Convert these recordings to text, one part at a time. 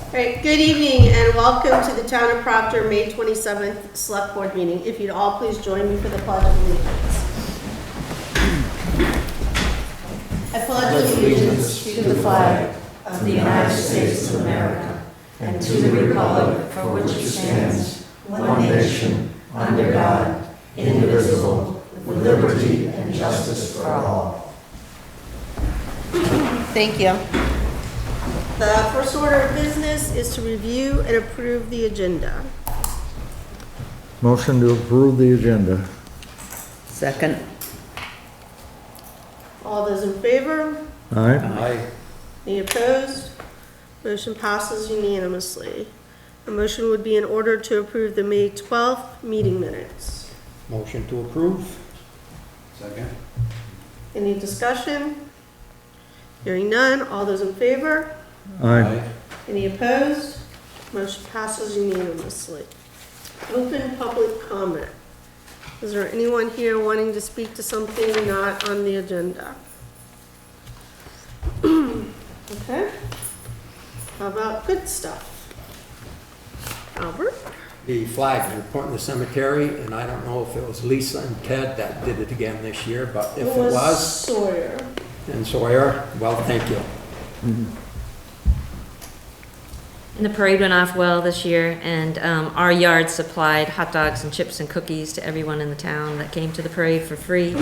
All right, good evening and welcome to the Town of Proctor May 27th Select Board Meeting. If you'd all please join me for the Pledge of Allegiance. I pledge allegiance to the flag of the United States of America and to the republic for which it stands, one nation, under God, indivisible, with liberty and justice for all. Thank you. The first order of business is to review and approve the agenda. Motion to approve the agenda. Second. All those in favor? Aye. Aye. Any opposed? Motion passes unanimously. A motion would be in order to approve the May 12th meeting minutes. Motion to approve. Second. Any discussion? Hearing none. All those in favor? Aye. Any opposed? Motion passes unanimously. Open public comment. Is there anyone here wanting to speak to something not on the agenda? Okay. How about good stuff? Albert? The flags were put in the cemetery, and I don't know if it was Lisa and Ted that did it again this year, but if it was, Sawyer. and Sawyer, well, thank you. And the parade went off well this year, and our yard supplied hot dogs and chips and cookies to everyone in the town that came to the parade for free.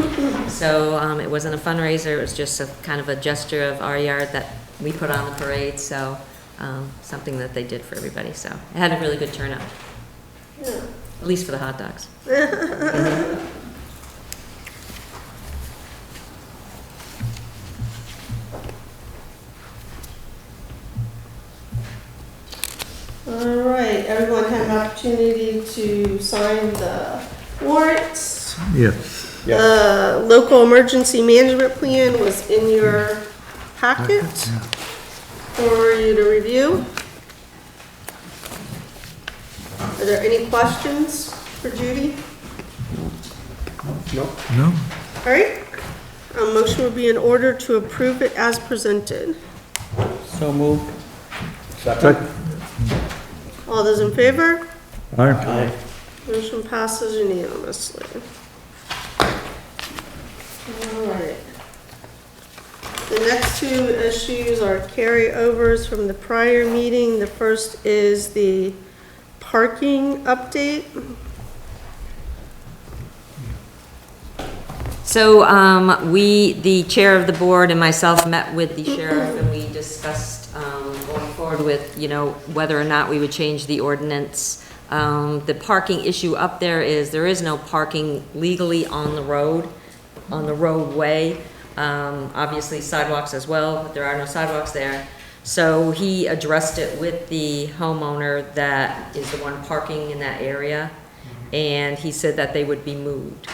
So it wasn't a fundraiser, it was just a kind of a gesture of our yard that we put on the parade, so something that they did for everybody. So it had a really good turnout, Yeah. at least for the hot dogs. All right, everyone had an opportunity to sign the warrants. Yes. The local emergency management plan was in your packet for you to review. Are there any questions for Judy? Nope. No? All right, a motion would be in order to approve it as presented. So moved. Second. All those in favor? Aye. Aye. Motion passes unanimously. All right. The next two issues are carryovers from the prior meeting. The first is the parking update. So the chair of the board and myself met with the sheriff, and we discussed going forward with, whether or not we would change the ordinance. The parking issue up there is no parking legally on the roadway. Obviously sidewalks as well, but there are no sidewalks there. So he addressed it with the homeowner that is the one parking in that area, and he said that they would be moved.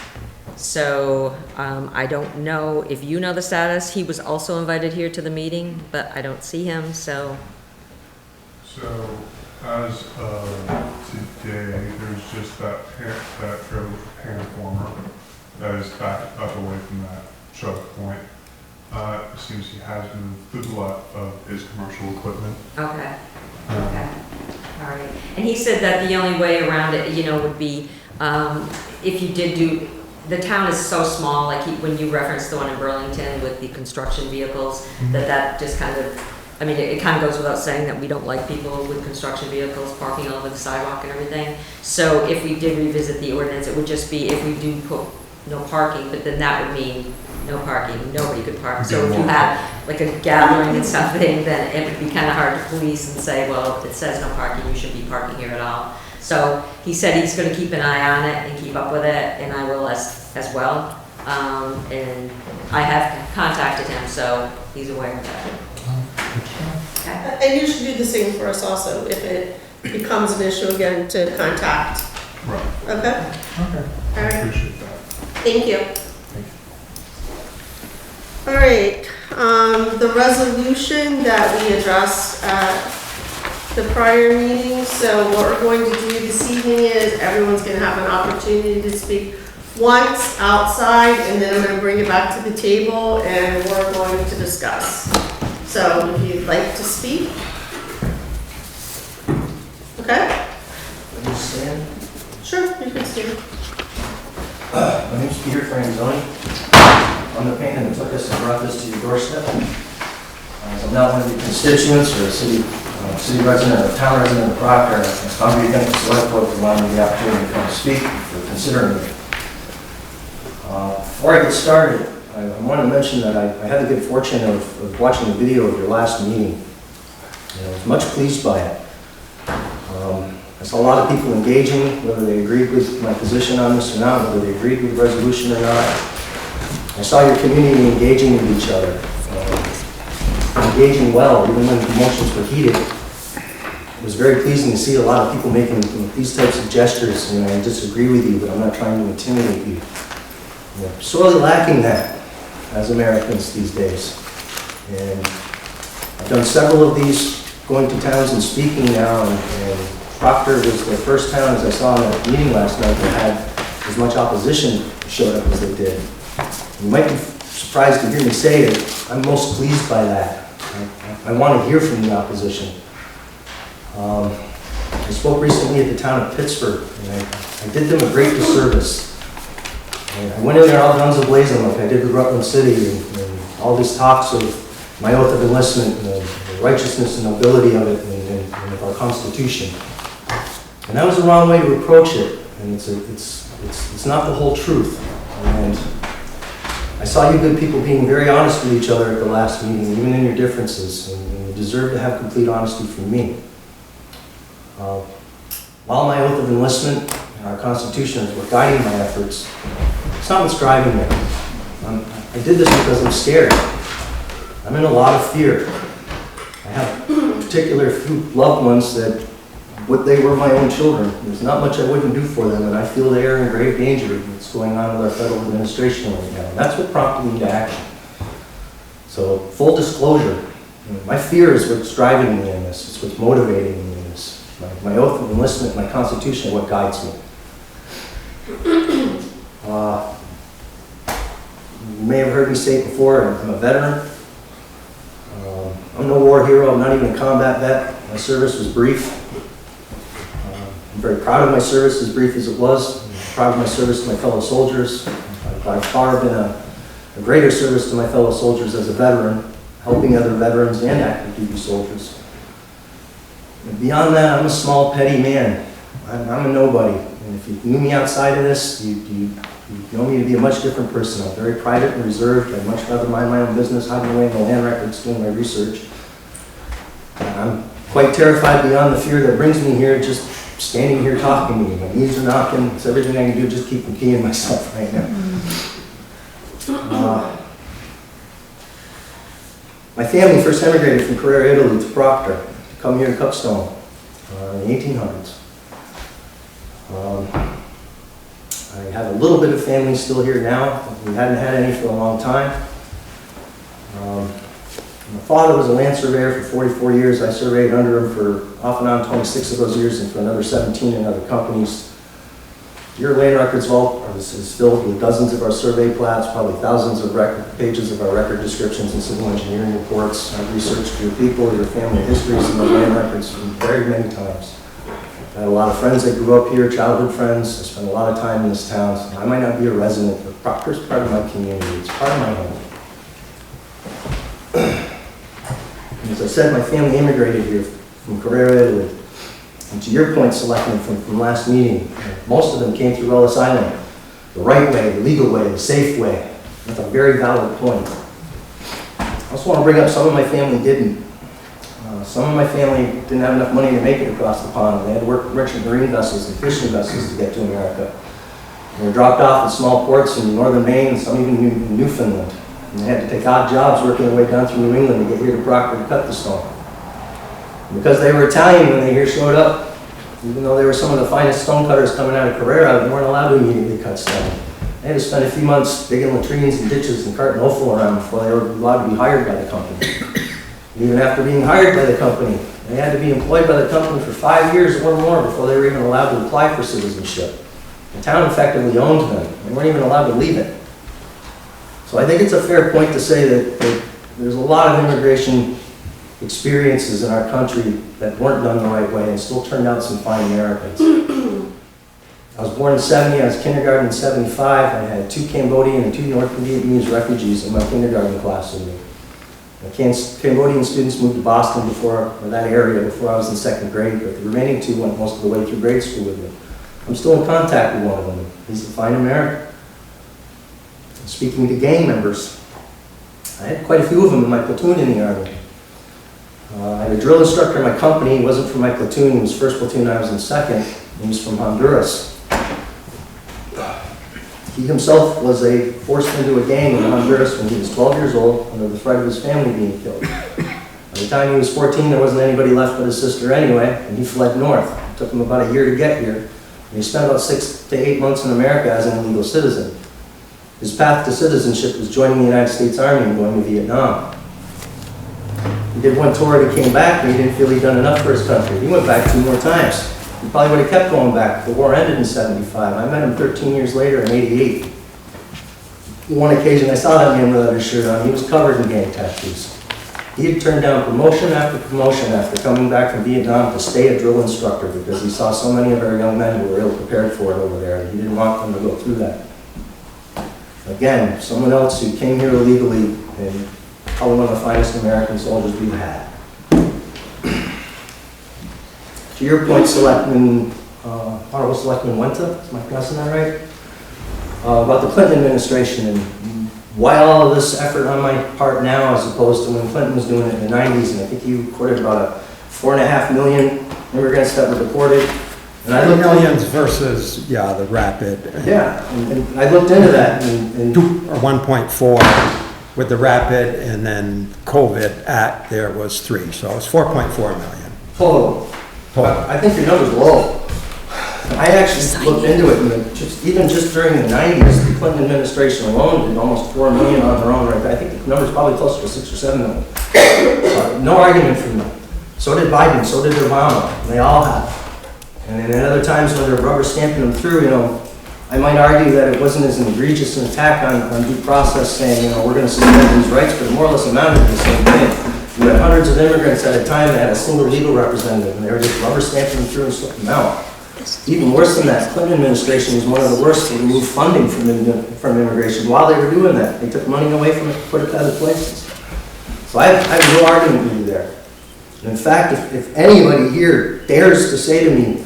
So I don't know if you know the status. He was also invited here to the meeting, but I don't see him, so. So as of today, there's just that trailer paniformer that is backed up away from that choke point. It seems he has moved the lot of his commercial equipment. Okay, okay, all right. And he said that the only way around it, would be if you did do, the town is so small, like when you referenced the one in Burlington with the construction vehicles, that just kind of, it kind of goes without saying that we don't like people with construction vehicles parking all over the sidewalk and everything. So if we did revisit the ordinance, it would just be if we do put no parking, but then that would mean no parking, nobody could park. So if you had like a gathering and something, then it would be kind of hard to police and say, well, it says no parking, you shouldn't be parking here at all. So he said he's going to keep an eye on it and keep up with it, and I will as well. And I have contacted him, so he's aware of that. Okay. And you should do the same for us also, if it becomes an issue again, to contact. Right. Okay? Okay. All I right. appreciate that. Thank you. Thank you. All right, the resolution that we addressed at the prior meeting, so what we're going to do this evening is everyone's going to have an opportunity to speak once outside, and then I'm going to bring it back to the table and we're going to discuss. So if you'd like to speak. Steve. My name's Peter Franzoni. I'm the painter that took us and brought this to your doorstep. I'm not one of your constituents or a city resident or a town resident of Proctor. I'm hungry to thank the Selectboard for allowing me the opportunity to come speak, for considering me. Before I get started, I wanted to mention that I had the good fortune of watching a video of your last meeting. And I was much pleased by it. I saw a lot of people engaging, whether they agreed with my position on this or not, whether they agreed with the resolution or not. I saw your community engaging with each other, engaging well, even when the emotions were heated. It was very pleasing to see a lot of people making these types of gestures, and I disagree with you, but I'm not trying to intimidate you. We're sorely lacking that as Americans these days. And I've done several of these, going to towns and speaking now, and Proctor was the first town, as I saw in that meeting last night, that had as much opposition showed up as they did. You might be surprised to hear me say that I'm most pleased by that. I want to hear from the opposition. I spoke recently at the town of Pittsburgh, and I did them a great disservice. And I went in there all guns a-blazing like I did with Rutland City, and all these talks of my oath of enlistment, and the righteousness and nobility of it, and of our Constitution. And that was the wrong way to approach it, and it's not the whole truth. And I saw you good people being very honest with each other at the last meeting, even in your differences, and you deserve to have complete honesty from me. While my oath of enlistment and our Constitution were guiding my efforts, it's not what's driving me. I did this because I'm scared. I'm in a lot of fear. I have particular few loved ones that they were my own children. There's not much I wouldn't do for them, and I feel they are in grave danger of what's going on with our federal administration right now. And that's what prompted me to action. So, full disclosure, my fear is what's driving me in this. It's what's motivating me in this. My oath of enlistment, my Constitution are what guides me. You may have heard me say it before, I'm a veteran. I'm no war hero, I'm not even a combat vet. My service was brief. I'm very proud of my service, as brief as it was. I'm proud of my service to my fellow soldiers. I've by far been a greater service to my fellow soldiers as a veteran, helping other veterans and active duty soldiers. And beyond that, I'm a small, petty man. I'm a nobody. And if you knew me outside of this, you know me to be a much different person. I'm very private and reserved. I'd much rather mind my own business, hiding away in the land records, doing my research. I'm quite terrified beyond the fear that brings me here, just standing here talking to you. My knees are knocking. It's everything I can do just keep from peeing myself right now. My family first emigrated from Carrera, Italy to Proctor to come here to Cupstone in the 1800s. I have a little bit of family still here now. We hadn't had any for a long time. My father was a land surveyor for 44 years. I surveyed under him for off and on 26 of those years and for another 17 in other companies. Your land records vault is filled with dozens of our survey plats, probably thousands of pages of our record descriptions and civil engineering reports. I've researched your people, your family histories, and the land records very many times. I had a lot of friends that grew up here, childhood friends. I spent a lot of time in this town. So I might not be a resident, but Proctor's part of my community. It's part of my home. And as I said, my family immigrated here from Carrera, Italy. And to your point, Selectman, from last meeting, most of them came through Ellis Island. The right way, the legal way, the safe way. That's a very valid point. I also want to bring up some of my family didn't. Some of my family didn't have enough money to make it across the pond. They had to work merchant marine vessels and fishing vessels to get to America. They were dropped off at small ports in northern Maine and some even in Newfoundland. And they had to take odd jobs working their way down through New England to get here to Proctor to cut the stone. And because they were Italian when they here showed up, even though they were some of the finest stone cutters coming out of Carrera, they weren't allowed to immediately cut stone. They had to spend a few months digging latrines and ditches and carting offal around before they were allowed to be hired by the company. Even after being hired by the company, they had to be employed by the company for 5 years or more before they were even allowed to apply for citizenship. The town effectively owned them. They weren't even allowed to leave it. So I think it's a fair point to say that there's a lot of immigration experiences in our country that weren't done the right way and still turned out some fine Americans. I was born in 70, I was kindergarten in 75. I had 2 Cambodian and 2 North Vietnamese refugees in my kindergarten class with me. The Cambodian students moved to Boston or that area before I was in 2nd grade, but the remaining 2 went most of the way through grade school with me. I'm still in contact with one of them. He's a fine American. Speaking to gang members, I had quite a few of them in my platoon in the Army. I had a drill instructor in my company. He wasn't from my platoon. He was 1st platoon, I was in 2nd. He was from Honduras. He himself was forced into a gang in Honduras when he was 12 years old under the threat of his family being killed. By the time he was 14, there wasn't anybody left but his sister anyway, and he fled north. It took him about a year to get here. And he spent about 6 to 8 months in America as an illegal citizen. His path to citizenship was joining the United States Army and going to Vietnam. He did one tour and he came back and he didn't feel he'd done enough for his country. He went back 2 more times. He probably would have kept going back. The war ended in 75. I met him 13 years later in 88. On one occasion, I saw that man without his shirt on. He was covered in gang tattoos. He had turned down promotion after coming back from Vietnam to stay a drill instructor because he saw so many of our young men who were ill prepared for it over there, and he didn't want them to go through that. Again, someone else who came here illegally and probably one of the finest American soldiers we've had. To your point, Honorable Selectman Wenta, am I pronouncing that right? About the Clinton administration and why all of this effort on my part now as opposed to when Clinton was doing it in the 90s, and I think you quoted about 4.5 million immigrants that were deported. And I looked Millions versus, the rapid. Yeah, and I looked into that and 1.4 with the rapid, and then COVID Act, there was 3, so it was 4.4 million. total. I think your number's low. I actually looked into it, and even just during the 90s, the Clinton administration alone did almost 4 million on their own right. I think the number's probably closer to 6 or 7 million. No argument from them. So did Biden, so did Obama. They all have. And then at other times when they're rubber stamping them through, I might argue that it wasn't as egregious an attack on due process saying, we're going to suspend these rights, but more or less amounted to the same thing. You had hundreds of immigrants at a time that had a single legal representative, and they were just rubber stamping them through and slipping them out. Even worse than that, Clinton administration was one of the worst to remove funding from immigration. While they were doing that, they took money away from it and put it to other places. So I have no argument with you there. And in fact, if anybody here dares to say to me,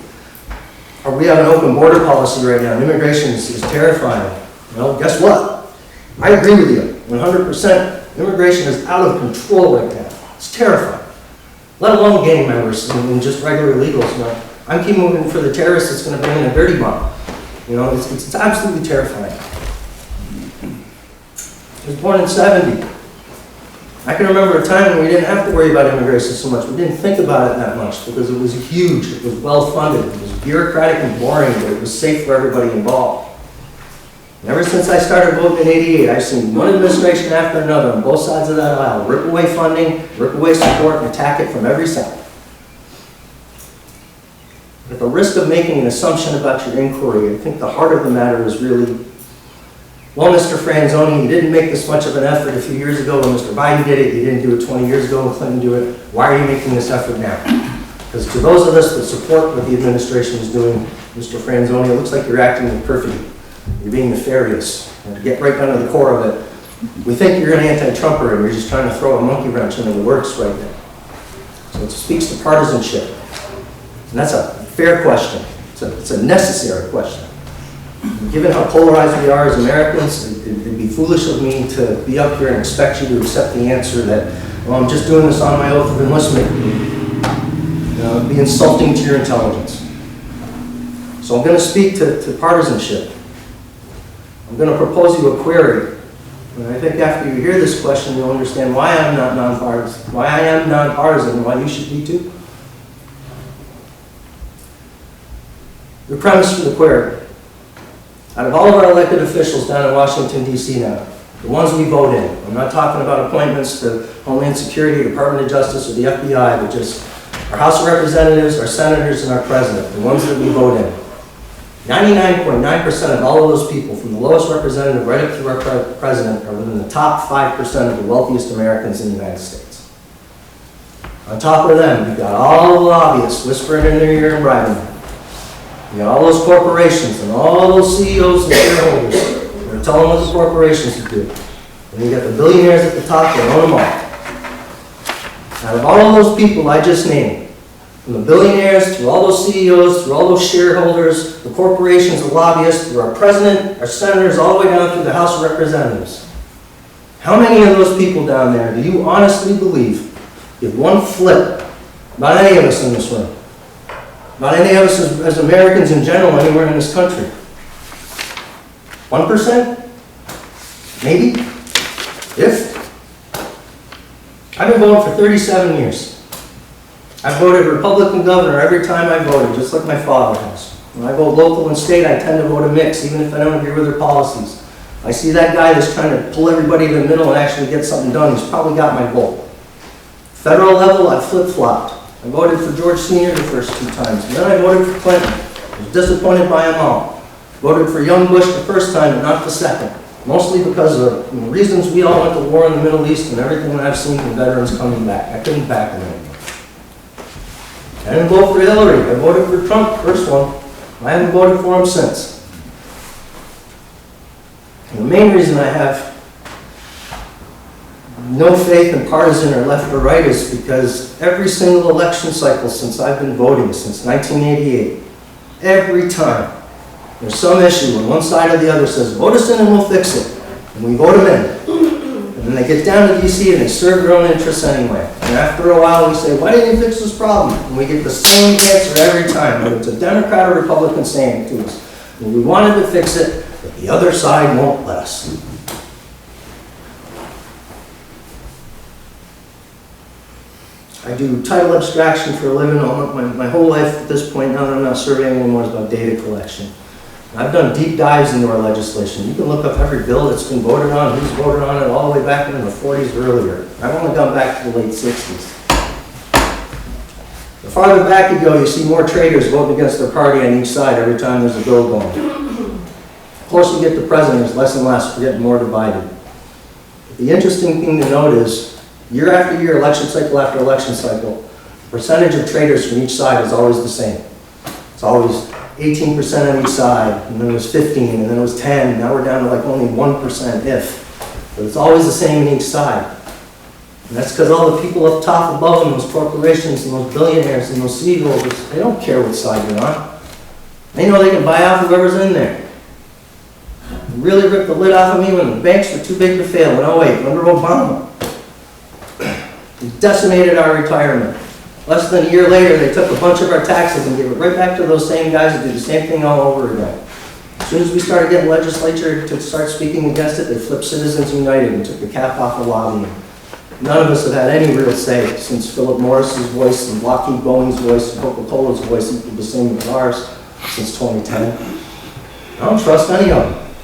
we have an open border policy right now, and immigration is terrifying. Well, guess what? I agree with you, 100%. Immigration is out of control right now. It's terrifying. Let alone gang members and just regular illegals. I'm keep moving for the terrorists that's going to bring in a dirty bomb. It's absolutely terrifying. I was born in 70. I can remember a time when we didn't have to worry about immigration so much. We didn't think about it that much because it was huge, it was well-funded, it was bureaucratic and boring, but it was safe for everybody involved. And ever since I started voting in '88, I've seen one administration after another on both sides of that aisle rip away funding, rip away support, and attack it from every side. At the risk of making an assumption about your inquiry, I think the heart of the matter is really, well, Mr. Franzoni, you didn't make this much of an effort a few years ago when Mr. Biden did it. You didn't do it 20 years ago when Clinton did it. Why are you making this effort now? Because to those of us that support what the administration is doing, Mr. Franzoni, it looks like you're acting with perfidy. You're being nefarious. And to get right down to the core of it, we think you're an anti-Trumper and you're just trying to throw a monkey wrench into the works right now. So it speaks to partisanship. And that's a fair question. It's a necessary question. Given how polarized we are as Americans, it'd be foolish of me to be up here and expect you to accept the answer that, well, I'm just doing this on my oath of enlistment. It'd be insulting to your intelligence. So I'm going to speak to partisanship. I'm going to propose you a query. And I think after you hear this question, you'll understand why I'm not nonpartisan, why I am nonpartisan, and why you should be too. The premise for the query. Out of all of our elected officials down in Washington, D.C. now, the ones we vote in, I'm not talking about appointments to Homeland Security, Department of Justice, or the FBI, but just our House of Representatives, our senators, and our president, the ones that we vote in. 99.9% of all of those people, from the lowest representative right up to our president, are within the top 5% of the wealthiest Americans in the United States. On top of them, you've got all the lobbyists whispering in their ear and bribing them. You got all those corporations and all those CEOs and shareholders. They're telling what the corporations to do. And you got the billionaires at the top that own them all. Out of all of those people I just named, from the billionaires, through all those CEOs, through all those shareholders, the corporations, the lobbyists, through our president, our senators, all the way down through the House of Representatives. How many of those people down there do you honestly believe give one flip about any of us in this room? About any of us as Americans in general anywhere in this country? 1%? Maybe? If? I've been voting for 37 years. I've voted Republican governor every time I voted, just like my father has. When I vote local and state, I tend to vote a mix, even if I don't agree with their policies. I see that guy that's trying to pull everybody to the middle and actually get something done. He's probably got my vote. Federal level, I flip-flopped. I voted for George Sr. the first 2 times, and then I voted for Clinton. I was disappointed by them all. Voted for young Bush the first time, but not the second. Mostly because of the reasons we all went to war in the Middle East and everything that I've seen from veterans coming back. I couldn't back them anymore. I didn't vote for Hillary. I voted for Trump, the first one. I haven't voted for him since. And the main reason I have no faith in partisan or left or right is because every single election cycle since I've been voting, since 1988, every time there's some issue and one side or the other says, vote us in and we'll fix it. And we vote them in. And then they get down to DC and they serve their own interests anyway. And after a while we say, why didn't you fix this problem? And we get the same answer every time, whether it's a Democrat or Republican saying it to us. And we wanted to fix it, but the other side won't let us. I do title abstraction for a living. My whole life at this point, now that I'm not surveying anymore, is about data collection. I've done deep dives into our legislation. You can look up every bill that's been voted on, who's voted on it, all the way back in the 40s or earlier. I've only gone back to the late 60s. The farther back you go, you see more traitors voting against their party on each side every time there's a bill going. The closer you get to president, there's less and less. We're getting more divided. But the interesting thing to note is, year after year, election cycle after election cycle, the percentage of traitors from each side is always the same. It's always 18% on each side, and then it was 15, and then it was 10, and now we're down to like only 1% if. But it's always the same in each side. And that's because all the people up top above them, those corporations and those billionaires and those CEOs, they don't care what side you're on. They know they can buy off whoever's in there. They really ripped the lid off of me when the banks were too big to fail in 08, under Obama. They decimated our retirement. Less than a year later, they took a bunch of our taxes and gave it right back to those same guys that did the same thing all over again. As soon as we started getting legislature to start speaking against it, they flipped Citizens United and took the cap off of lobbying. None of us have had any real say since Philip Morris's voice and Lockheed Boeing's voice and Coca-Cola's voice equaled the same as ours since 2010. I don't trust any of them.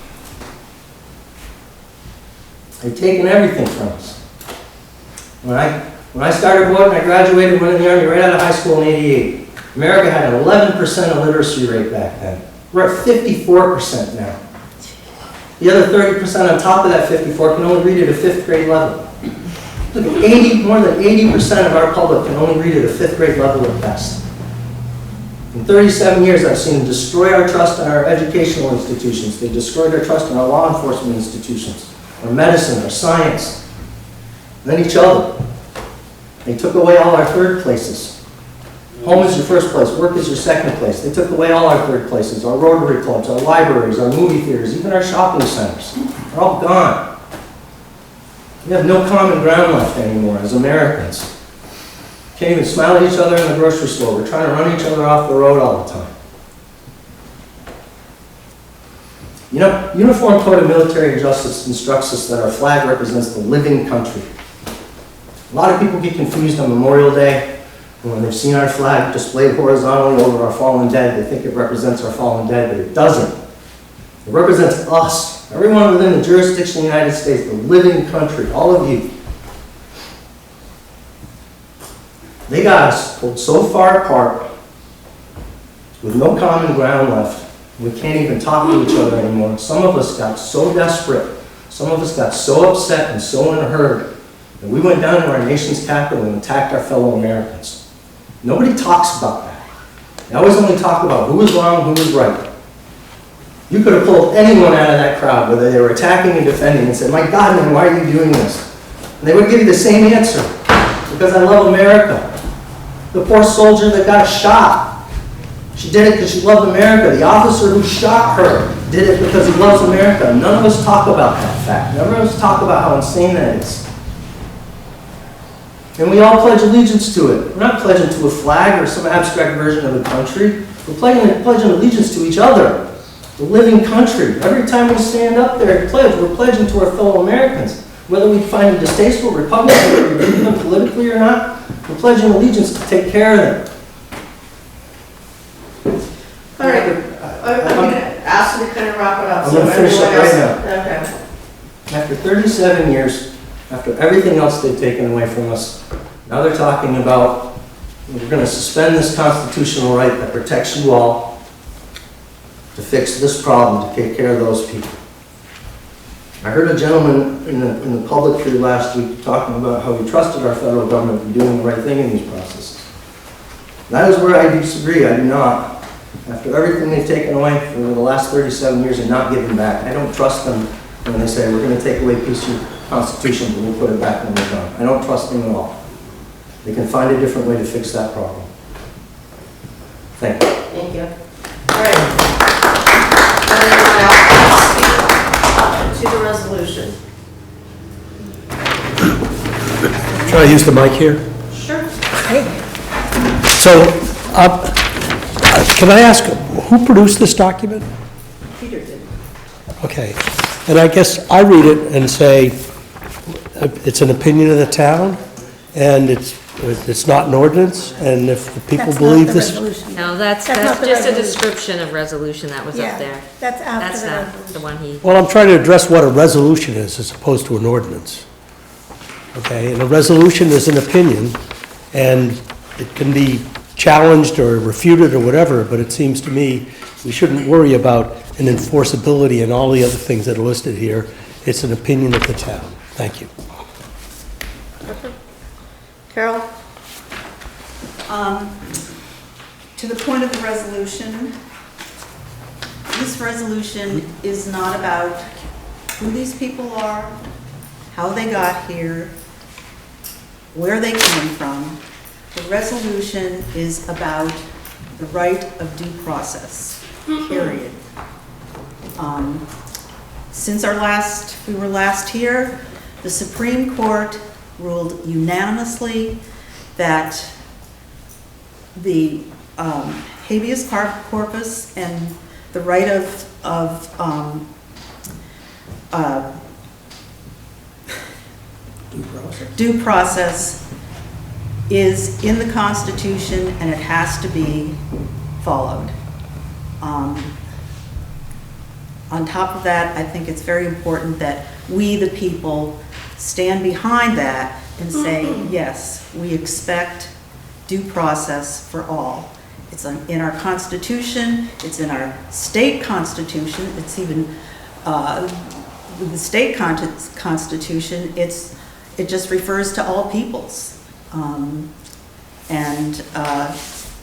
They've taken everything from us. When I started voting, I graduated, went in the Army right out of high school in '88. America had an 11% illiteracy rate back then. We're at 54% now. The other 30% on top of that 54 can only read at a 5th grade level. Look, more than 80% of our public can only read at a 5th grade level at best. In 37 years, I've seen them destroy our trust in our educational institutions. They've destroyed our trust in our law enforcement institutions, our medicine, our science, and then each other. They took away all our 3rd places. Home is your 1st place, work is your 2nd place. They took away all our 3rd places, our Rotary clubs, our libraries, our movie theaters, even our shopping centers. They're all gone. We have no common ground left anymore as Americans. Can't even smile at each other in the grocery store. We're trying to run each other off the road all the time. You know, Uniform Code of Military Justice instructs us that our flag represents the living country. A lot of people get confused on Memorial Day, and when they've seen our flag displayed horizontally over our fallen dead, they think it represents our fallen dead, but it doesn't. It represents us, everyone within the jurisdiction of the United States, the living country, all of you. They got us pulled so far apart, with no common ground left, we can't even talk to each other anymore. Some of us got so desperate, some of us got so upset and so unheard, and we went down to our nation's capital and attacked our fellow Americans. Nobody talks about that. They always only talk about who was wrong, who was right. You could have pulled anyone out of that crowd, whether they were attacking and defending, and said, my God, man, why are you doing this? And they would give you the same answer. Because I love America. The poor soldier that got shot, she did it because she loved America. The officer who shot her did it because he loves America. None of us talk about that fact. None of us talk about how insane that is. And we all pledge allegiance to it. We're not pledging to a flag or some abstract version of a country. We're pledging allegiance to each other, the living country. Every time we stand up there and pledge, we're pledging to our fellow Americans. Whether we find them distasteful, Republican, whether we believe them politically or not, we're pledging allegiance to take care of them. All right, I'm going to ask you to kind of wrap it up. I'm going to finish up right now. Okay. After 37 years, after everything else they've taken away from us, now they're talking about we're going to suspend this constitutional right that protects you all to fix this problem, to take care of those people. I heard a gentleman in the public here last week talking about how he trusted our federal government to be doing the right thing in these processes. That is where I disagree. I do not. After everything they've taken away for the last 37 years and not giving back, I don't trust them when they say, we're going to take away a piece of your Constitution, but we'll put it back when we're done. I don't trust them at all. They can find a different way to fix that problem. Thank you. Thank you. All right. Anyone else to the resolution? Try to use the mic here. Sure. So, can I ask, who produced this document? Peter did. Okay, and I guess I read it and say, it's an opinion of the town, and it's not an ordinance, and if the people That's believe not the this... resolution. No, that's That's not the just a resolution. description of resolution that was Yeah, up there. that's after That's the not resolution. the one he, Well, I'm trying to address what a resolution is as opposed to an ordinance. Okay, and a resolution is an opinion, and it can be challenged or refuted or whatever, but it seems to me we shouldn't worry about an enforceability and all the other things that are listed here. It's an opinion of the town. Thank you. Carol? To the point of the resolution, this resolution is not about who these people are, how they got here, where they came from. The resolution is about the right of due process, period. Since we were last here, the Supreme Court ruled unanimously that the habeas corpus and the right of due process is in the Constitution and it has to be followed. On top of that, I think it's very important that we, the people, stand behind that and say, yes, we expect due process for all. It's in our Constitution, it's in our state constitution, it's even with the state constitution, it just refers to all peoples.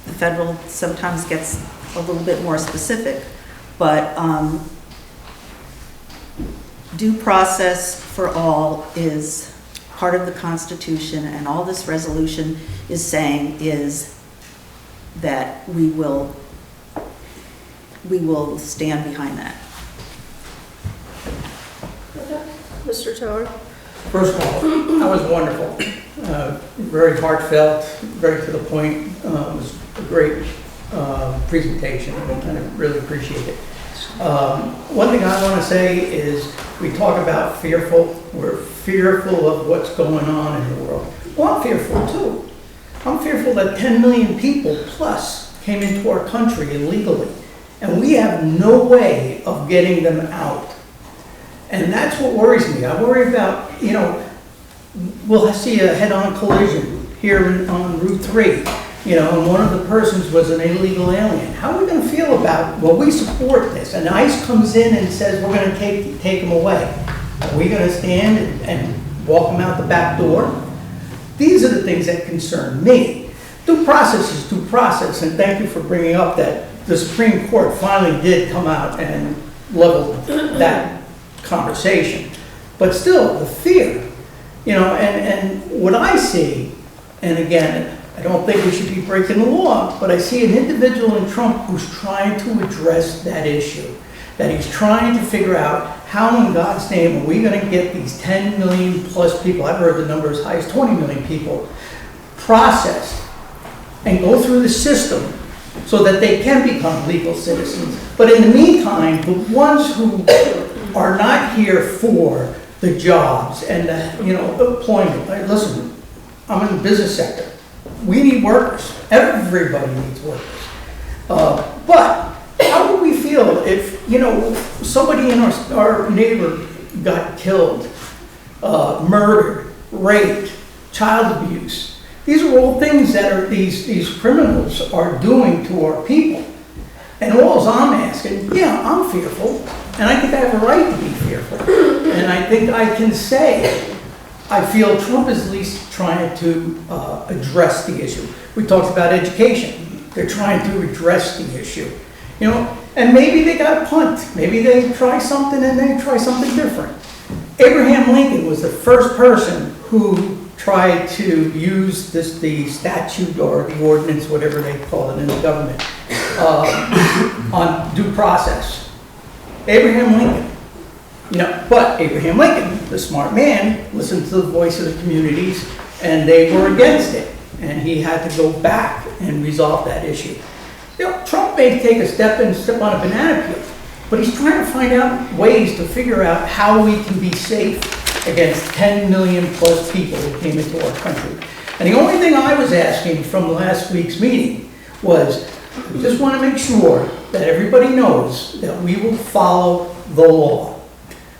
The federal sometimes gets a little bit more specific, but due process for all is part of the Constitution, and all this resolution is saying is that we will stand behind that. Mr. Tower? First of all, that was wonderful. Very heartfelt, very to the point. It was a great presentation, and I really appreciate it. One thing I want to say is we talk about fearful. We're fearful of what's going on in the world. Well, I'm fearful too. I'm fearful that 10 million people plus came into our country illegally, and we have no way of getting them out. And that's what worries me. I worry about, we'll see a head-on collision here on Route 3, and one of the persons was an illegal alien. How are we going to feel about, well, we support this, and ICE comes in and says we're going to take them away. Are we going to stand and walk them out the back door? These are the things that concern me. due process is due process, and thank you for bringing up that the Supreme Court finally did come out and level that conversation. But still, the fear, and what I see, and again, I don't think we should be breaking the law, but I see an individual in Trump who's trying to address that issue, that he's trying to figure out how in God's name are we going to get these 10 million plus people, I've heard the number as high as 20 million people, processed and go through the system so that they can become legal citizens. But in the meantime, the ones who are not here for the jobs and the employment, listen, I'm in the business sector. We need workers. Everybody needs workers. But how would we feel if, somebody in our neighbor got killed, murdered, raped, child abuse? These are all things that these criminals are doing to our people. And all I'm asking, yeah, I'm fearful, and I think I have a right to be fearful. And I think I can say, I feel Trump is at least trying to address the issue. We talked about education. They're trying to address the issue. And maybe they got a punt. Maybe they try something and they try something different. Abraham Lincoln was the first person who tried to use the statute or the ordinance, whatever they call it in the government, on due process. Abraham Lincoln. But Abraham Lincoln, the smart man, listened to the voice of the communities, and they were against it. And he had to go back and resolve that issue. Trump may take a step and step on a banana peel, but he's trying to find out ways to figure out how we can be safe against 10 million plus people who came into our country. And the only thing I was asking from last week's meeting was, I just want to make sure that everybody knows that we will follow the law.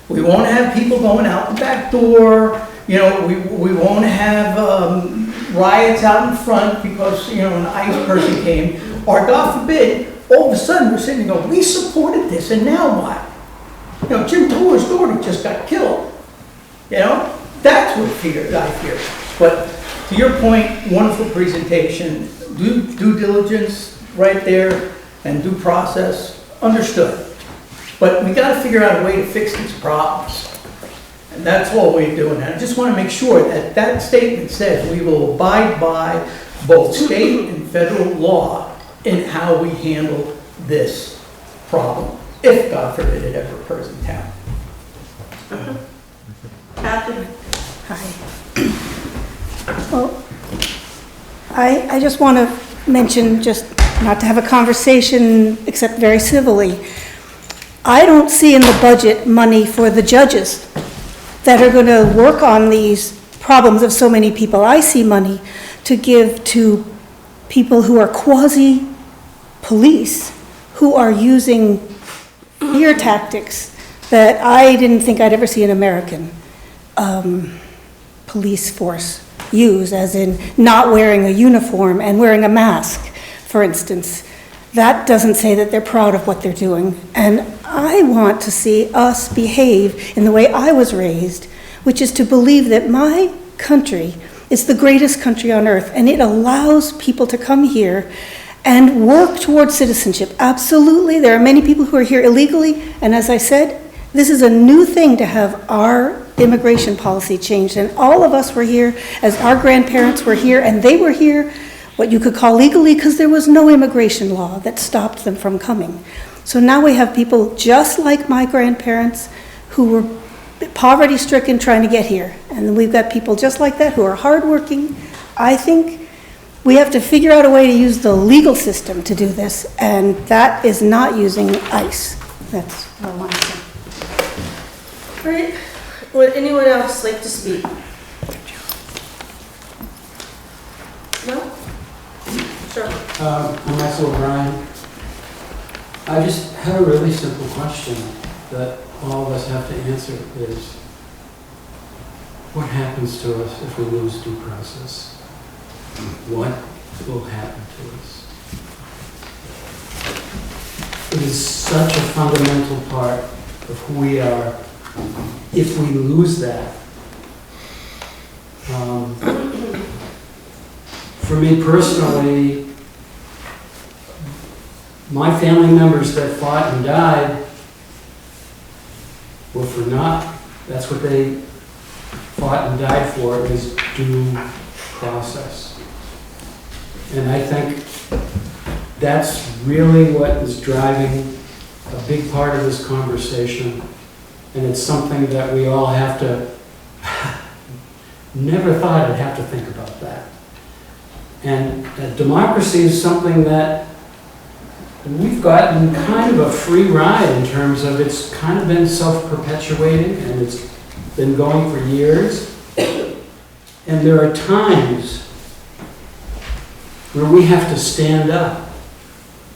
We won't have people going out the back door. We won't have riots out in front because, an ICE person came. Or God forbid, all of a sudden we're sitting and go, we supported this, and now what? Jim Tor's daughter just got killed. That's what I fear. But to your point, wonderful presentation, due diligence right there, and due process, understood. But we got to figure out a way to fix these problems. And that's all we're doing. And I just want to make sure that that statement says we will abide by both state and federal law in how we handle this problem, if God forbid it ever occurs in town. Kathy? Hi. Well, I just want to mention, just not to have a conversation, except very civilly, I don't see in the budget money for the judges that are going to work on these problems of so many people. I see money to give to people who are quasi-police, who are using fear tactics that I didn't think I'd ever see an American police force use, as in not wearing a uniform and wearing a mask, for instance. That doesn't say that they're proud of what they're doing. And I want to see us behave in the way I was raised, which is to believe that my country is the greatest country on earth, and it allows people to come here and work towards citizenship. Absolutely, there are many people who are here illegally, and as I said, this is a new thing to have our immigration policy changed. And all of us were here, as our grandparents were here, and they were here, what you could call legally, because there was no immigration law that stopped them from coming. So now we have people just like my grandparents who were poverty-stricken trying to get here. And then we've got people just like that who are hardworking. I think we have to figure out a way to use the legal system to do this, and that is not using ICE. That's what I want to say. All right. Would anyone else like to speak? No? Sure. I'm Maxwell O'Brien. I just have a really simple question that all of us have to answer is, what happens to us if we lose due process? What will happen to us? It is such a fundamental part of who we are. If we lose that, for me personally, my family members that fought and died were for naught. That's what they fought and died for, is due process. And I think that's really what is driving a big part of this conversation. And it's something that we all have to, never thought I'd have to think about that. And democracy is something that we've gotten kind of a free ride in terms of it's kind of been self-perpetuating and it's been going for years. And there are times where we have to stand up,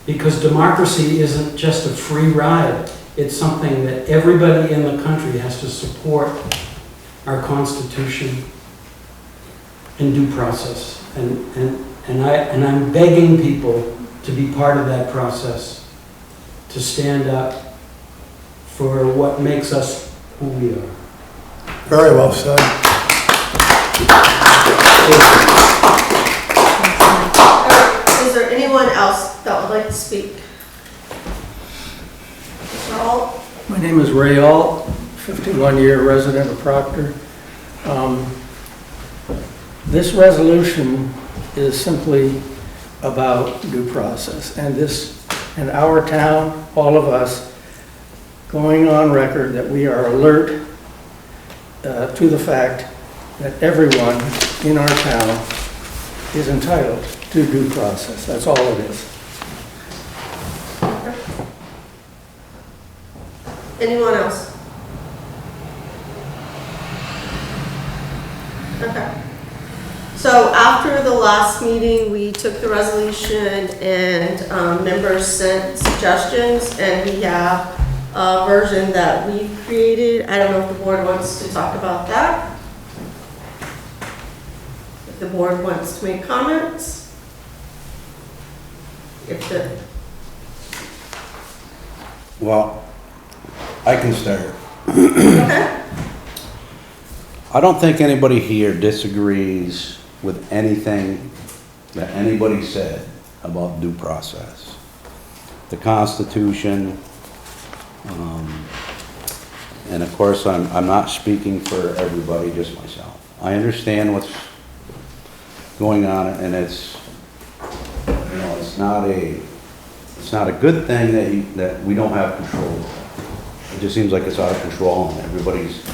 because democracy isn't just a free ride. It's something that everybody in the country has to support our Constitution and due process. And I'm begging people to be part of that process, to stand up for what makes us who we are. Very well said. Is there anyone else that would like to speak? Mr. Alt? My name is Ray Alt, 51-year resident of Proctor. This resolution is simply about due process, and this, in our town, all of us, going on record that we are alert to the fact that everyone in our town is entitled to due process. That's all it is. Anyone else? Okay. So after the last meeting, we took the resolution and members sent suggestions, and we have a version that we've created. I don't know if the board wants to talk about that. If the board wants to make comments. If the, Well, I can start. okay. I don't think anybody here disagrees with anything that anybody said about due process. The Constitution, and of course I'm not speaking for everybody, just myself. I understand what's going on, and it's, you know, it's not a good thing that we don't have control over. It just seems like it's out of control and everybody's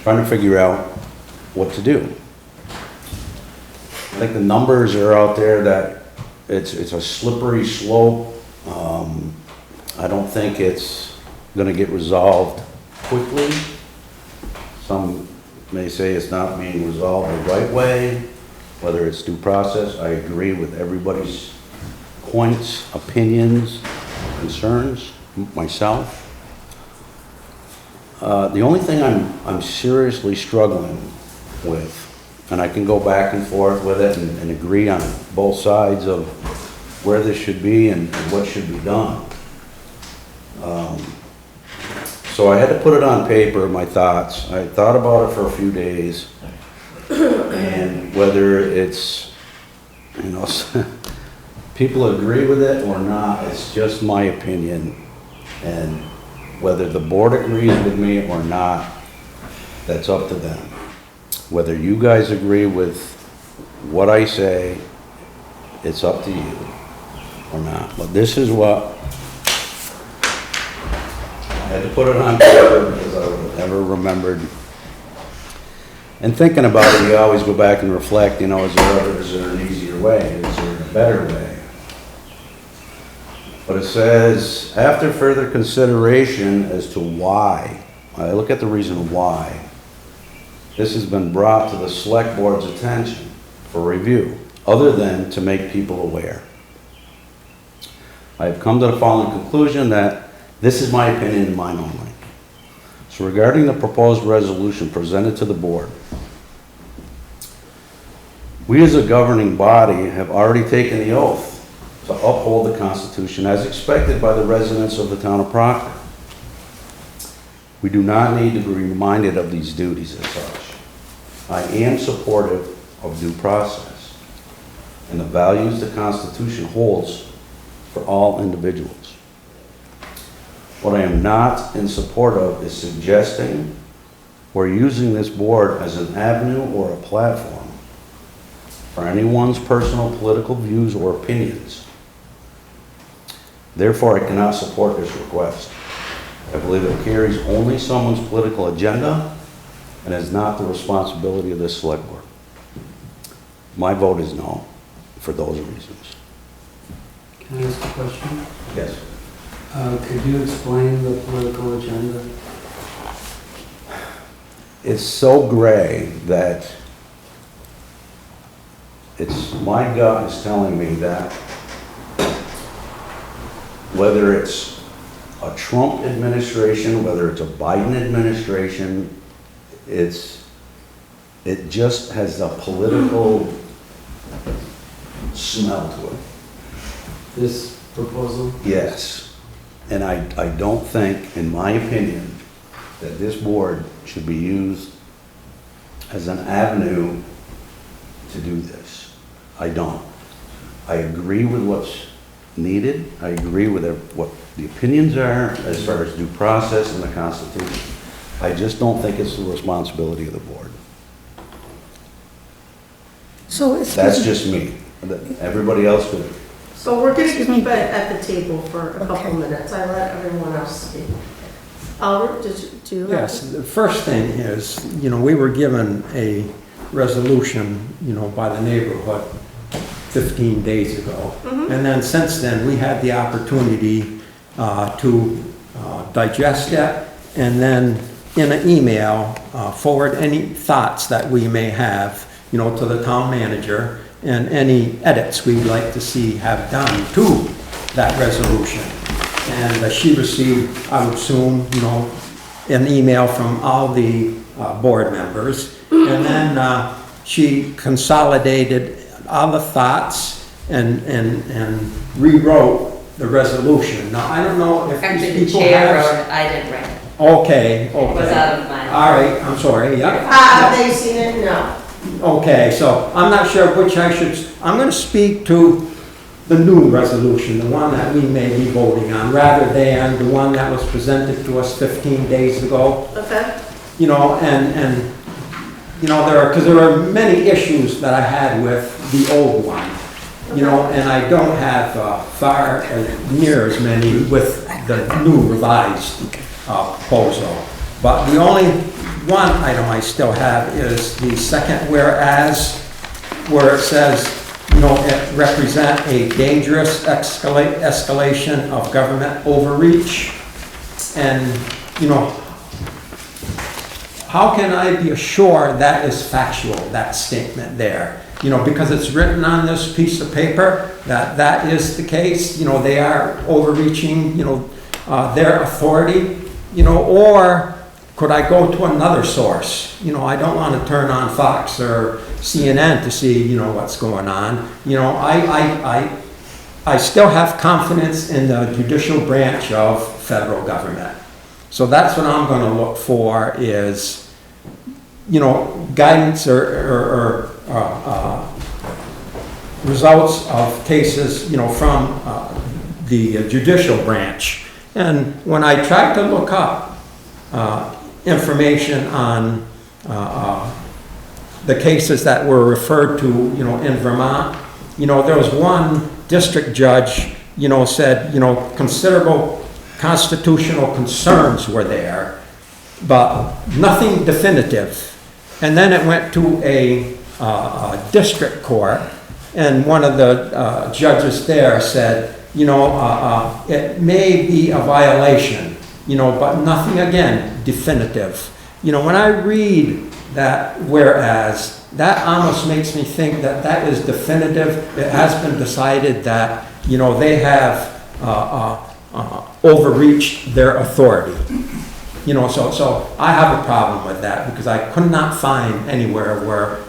trying to figure out what to do. I think the numbers are out there that it's a slippery slope. I don't think it's going to get resolved quickly. Some may say it's not being resolved the right way, whether it's due process. I agree with everybody's points, opinions, concerns, myself. The only thing I'm seriously struggling with, and I can go back and forth with it and agree on both sides of where this should be and what should be done. So I had to put it on paper, my thoughts. I thought about it for a few days, and whether it's, you know, people agree with it or not, it's just my opinion. And whether the board agrees with me or not, that's up to them. Whether you guys agree with what I say, it's up to you or not. But this is what I had to put it on paper because I never remembered. And thinking about it, you always go back and reflect, you know, is there an easier way? Is there a better way? But it says, after further consideration as to why, I look at the reason why, this has been brought to the select board's attention for review, other than to make people aware. I have come to the following conclusion that this is my opinion and mine only. So regarding the proposed resolution presented to the board, we as a governing body have already taken the oath to uphold the Constitution as expected by the residents of the town of Proctor. We do not need to be reminded of these duties as such. I am supportive of due process. and the values the Constitution holds for all individuals. What I am not in support of is suggesting or using this board as an avenue or a platform for anyone's personal political views or opinions. Therefore, I cannot support this request. I believe it carries only someone's political agenda and is not the responsibility of this select board. My vote is no, for those reasons. Can I ask a question? Yes. Could you explain the political agenda? It's so gray that my gut is telling me that whether it's a Trump administration, whether it's a Biden administration, it just has a political smell to it. This proposal? Yes. And I don't think, in my opinion, that this board should be used as an avenue to do this. I don't. I agree with what's needed. I agree with what the opinions are as far as due process and the Constitution. I just don't think it's the responsibility of the board. So, That's just me. Everybody else could. So we're going to Excuse me. keep it at the table for a couple Okay. minutes. I let everyone else speak. Albert, do you? Yes, the first thing is, we were given a resolution, by the neighborhood 15 days ago. And then since then, we had the opportunity to digest it and then in an email forward any thoughts that we may have, to the town manager and any edits we'd like to see have done to that resolution. And she received, I would assume, an email from all the board members. And then she consolidated all the thoughts and rewrote the resolution. Now, I don't know if Actually, these the people chair have... wrote it, I didn't write it. Okay, It was okay. out of mine. All right, I'm sorry, yeah. Have they seen it? No. Okay, so I'm not sure which I'm going to speak to the new resolution, the one that we may be voting on, rather than the one that was presented to us 15 days ago. Okay. There are many issues that I had with the old one, and I don't have far near as many with the new revised proposal. But the only one item I still have is the second whereas, where it says, it represent a dangerous escalation of government overreach. And, how can I be assured that is factual, that statement there? Because it's written on this piece of paper that is the case, they are overreaching, their authority, or could I go to another source? I don't want to turn on Fox or CNN to see, what's going on. I still have confidence in the judicial branch of federal government. So that's what I'm going to look for is, guidance or results of cases, from the judicial branch. And when I tried to look up information on the cases that were referred to, in Vermont, there was one district judge, said, considerable constitutional concerns were there, but nothing definitive. And then it went to a district court, and one of the judges there said, it may be a violation, but nothing, again, definitive. When I read that whereas, that almost makes me think that that is definitive. It has been decided that, they have overreached their authority. So I have a problem with that because I could not find anywhere where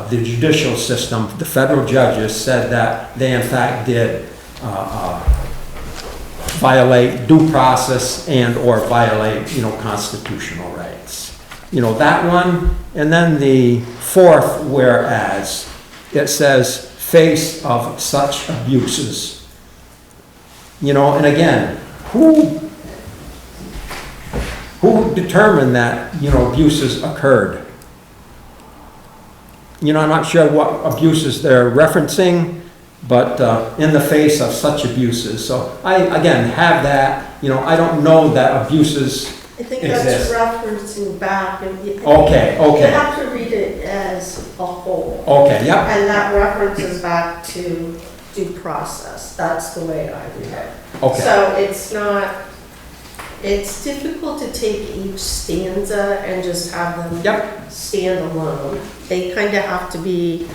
the judicial system, the federal judges said that they in fact did violate due process and or violate, constitutional rights. That one, and then the fourth whereas, it says face of such abuses. You know, and again, who determined that, you know, abuses occurred? You know, I'm not sure what abuses they're referencing, but in the face of such abuses. So I, again, have that, you know, I don't know that abuses I think exist. that's referencing back. Okay, You okay, have to read it as a whole. okay, yep, And that references back to due process. That's the way I read it. okay. So it's not, it's difficult to take each stanza and just have them Yep. stand alone. They kind of have to be,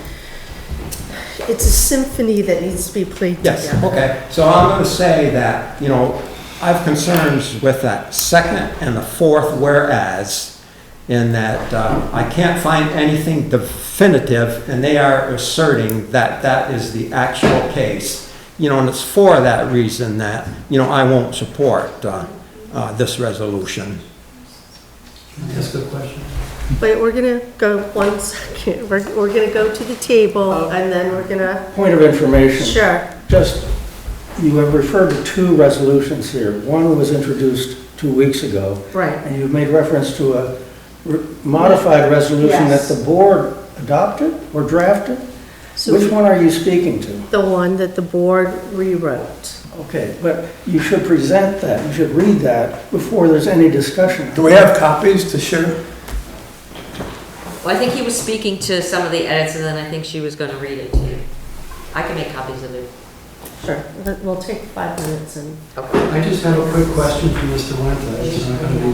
it's a symphony that needs to be played Yes, together. okay. So I'm going to say that, you know, I have concerns with that second and the fourth whereas, in that I can't find anything definitive, and they are asserting that that is the actual case. You know, and it's for that reason that, you know, I won't support this resolution. That's a good question. But we're gonna go 1 second. We're gonna go to the table and then we're gonna, Point of information. sure. Just, you have referred to 2 resolutions here. One was introduced 2 weeks ago, Right. and you've made reference to a modified resolution that Yes. the board adopted or drafted? So Which one are you speaking to? the one that the board rewrote. Okay, but you should present that, you should read that before there's any discussion. Do we have copies to share? Well, I think he was speaking to some of the edits, and then I think she was gonna read it to you. I can make copies of it. Sure. We'll take 5 minutes and. I just have a quick question for Mr. Wenta. It's not gonna be-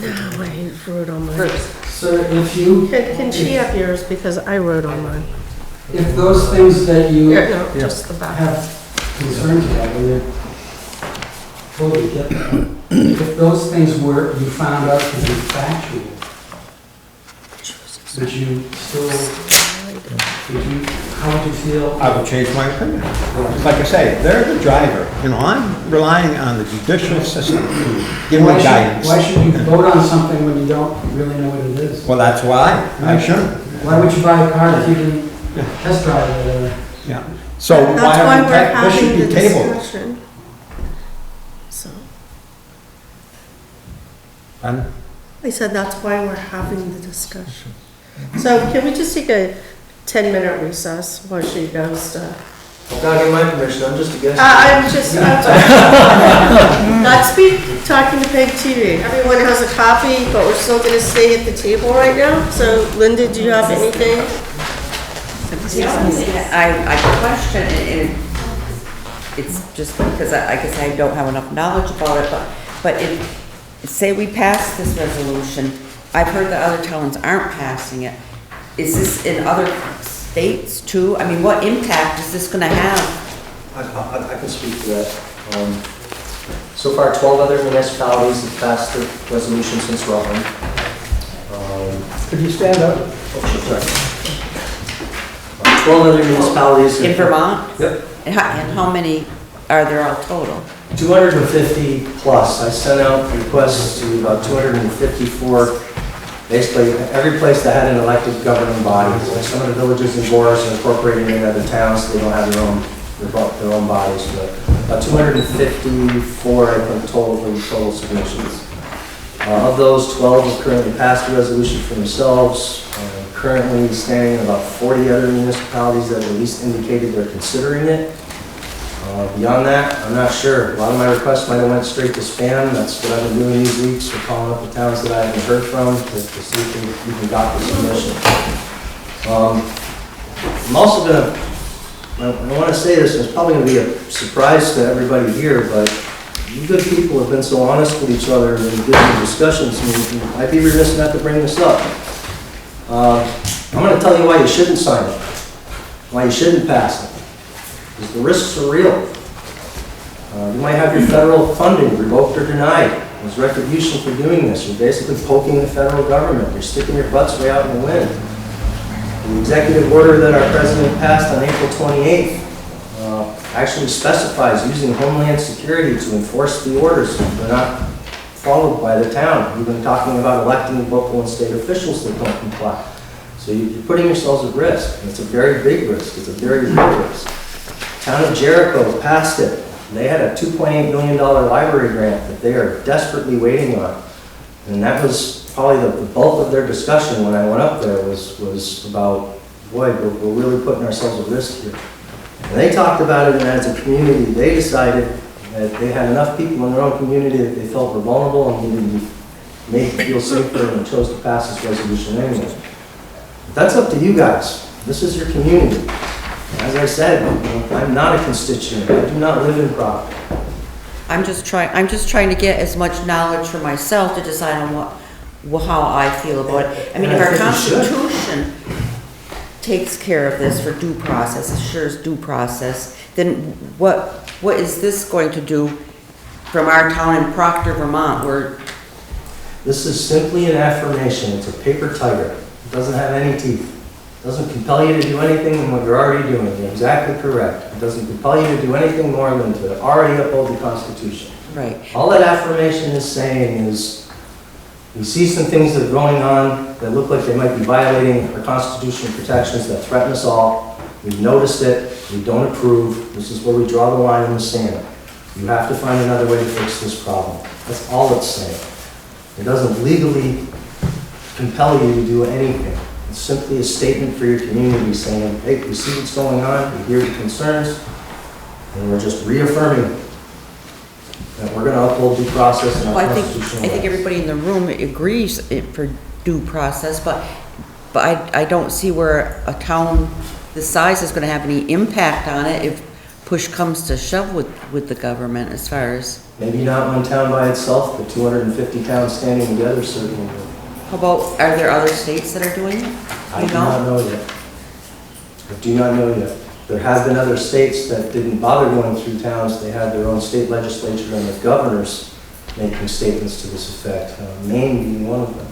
No, I wrote on mine. Bruce, Sir, if you, Can she have yours because I wrote on mine? if those things that you No, just the back. have concerns about, and they totally get that. If those things were, you found out to be factual, would you still, how would you feel? I would change my opinion. Like I say, they're the driver. You know, I'm relying on the judicial system to give me Why guidance. should you vote on something when you don't really know what it is? Well, that's why I shouldn't. Why would you buy a car if you didn't test drive it? Yeah. So That's why why are we're this should having be the tabled? discussion. So, And I said that's why we're having the discussion. So can we just take a 10-minute recess while she goes to? Without getting my permission, I'm just a guest. I'm talking to Peg TV. Everyone has a copy, but we're still gonna stay at the table right now. So Linda, do you have anything? I question, and it's just because I guess I don't have enough knowledge about it, but say we pass this resolution, I've heard that other towns aren't passing it. Is this in other states too? I mean, what impact is this gonna have? I can speak to that. So far, 12 other municipalities have passed the resolution since Rutland. Could you stand up? 12 other municipalities. In Vermont? Yep. And how many are there all total? 250 plus. I sent out requests to about 254, basically every place that had an elected governing body. Like some of the villages and boroughs are incorporated in other towns, so they don't have their own bodies. But about 254, I think, total submissions. Of those, 12 have currently passed the resolution for themselves. Currently standing at about 40 other municipalities that have at least indicated they're considering it. Beyond that, I'm not sure. A lot of my requests might have went straight to spam. That's what I've been doing these weeks, for calling up the towns that I haven't heard from to see if we can got the submission. I'm also gonna, I want to say this, and it's probably going to be a surprise to everybody here, but you good people have been so honest with each other and good discussions, and I'd be remiss not to bring this up. I'm going to tell you why you shouldn't sign it, why you shouldn't pass it. Because the risks are real. You might have your federal funding revoked or denied. There's retribution for doing this. You're basically poking the federal government. You're sticking your butts way out in the wind. The executive order that our president passed on April 28th actually specifies using Homeland Security to enforce the orders if they're not followed by the town. We've been talking about electing local and state officials that don't comply. So So you're putting yourselves at risk, and it's a very big risk, it's a very real risk. Town of Jericho passed it. They had a $2.8 million library grant that they are desperately waiting on. And that was probably the bulk of their discussion when I went up there was about, boy, we're really putting ourselves at risk here. And they talked about it, and as a community, they decided that they had enough people in their own community that they felt were vulnerable and needed to be made to feel safer, and chose to pass this resolution anyway. But that's up to you guys. This is your community. As I said, I'm not a constituent. I do not live in Proctor. I'm just trying to get as much knowledge for myself to decide on how I feel about it. I mean, if our Constitution takes care of this for due process, assures due process, then what is this going to do from our town in Proctor, Vermont, where... This is simply an affirmation. It's a paper tiger. It doesn't have any teeth. It doesn't compel you to do anything than what you're already doing. You're exactly correct. It doesn't compel you to do anything more than to already uphold the Constitution. Right. All that affirmation is saying is, we see some things that are going on that look like they might be violating our constitutional protections that threaten us all. We've noticed it. We don't approve. This is where we draw the line in the sand. You have to find another way to fix this problem. That's all it's saying. It doesn't legally compel you to do anything. It's simply a statement for your community saying, hey, we see what's going on, we hear your concerns, and we're just reaffirming that we're going to uphold due process and our constitutional I think rights. everybody in the room agrees for due process, but I don't see where a town this size is gonna have any impact on it if push comes to shove with the government as far as... Maybe not one town by itself, but 250 towns standing together certainly will. How about, are there other states that are doing it? I do not know yet. I do not know yet. There have been other states that didn't bother going through towns. They had their own state legislature and the governors making statements to this effect, Maine being one of them.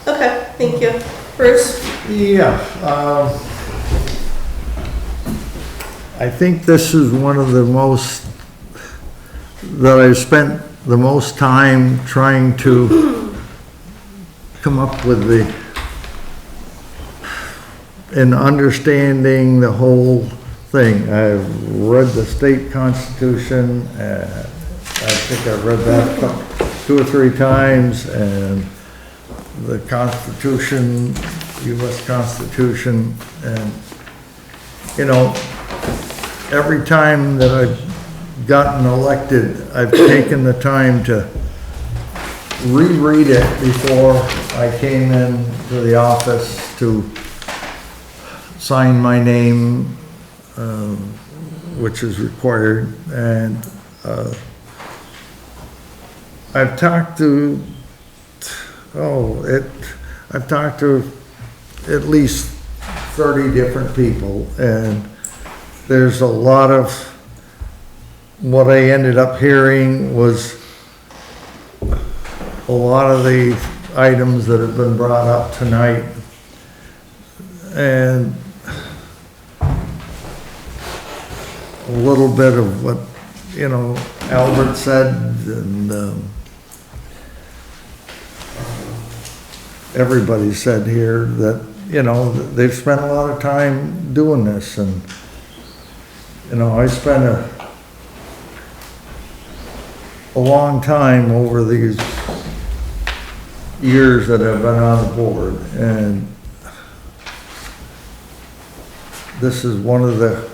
Okay, thank you. Bruce? Yeah, I think this is one of the most, that I've spent the most time trying to come up with in understanding the whole thing. I've read the state constitution, I think I've read that 2 or 3 times, and the Constitution, U.S. Constitution, and, you know, every time that I've gotten elected, I've taken the time to reread it before I came into the office to sign my name, which is required, and I've talked to I've talked to at least 30 different people, and there's a lot of what I ended up hearing was a lot of the items that have been brought up tonight, and a little bit of what, you know, Albert said, and everybody said here, that, you know, they've spent a lot of time doing this, and, you know, I spent a long time over these years that I've been on the board, and this is one of the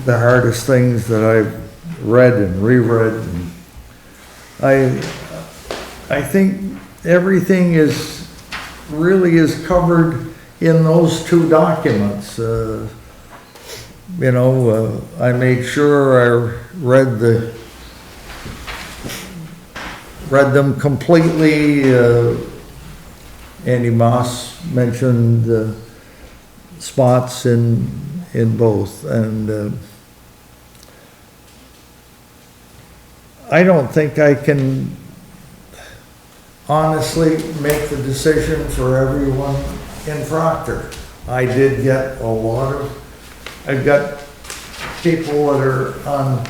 hardest things that I've read and reread, and I think everything really is covered in those 2 documents. You know, I made sure I read them completely. Andy Moss mentioned spots in both, and I don't think I can honestly make the decision for everyone in Proctor. I did get a lot of, I've got people that are on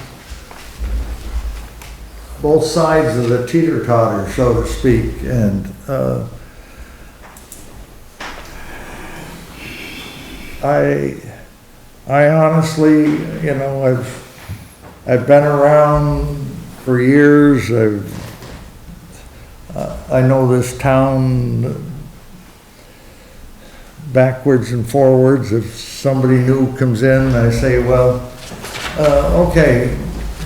both sides of the teeter-totter, so to speak, and I honestly, you know, I've been around for years. I know this town backwards and forwards. If somebody new comes in, I say, well, okay,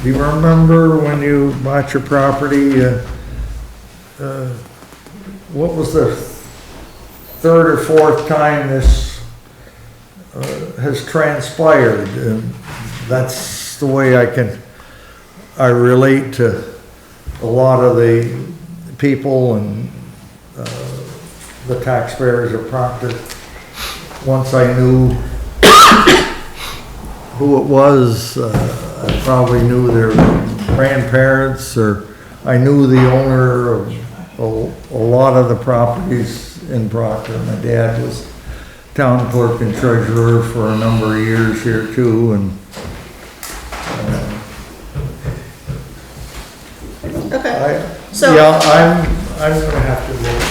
do you remember when you bought your property? What was the third or fourth time this has transpired? And that's the way I relate to a lot of the people and the taxpayers of Proctor. Once I knew who it was, I probably knew their grandparents, or I knew the owner of a lot of the properties in Proctor. My dad was town clerk and treasurer for a number of years here too, and Okay, so yeah, I'm gonna have to vote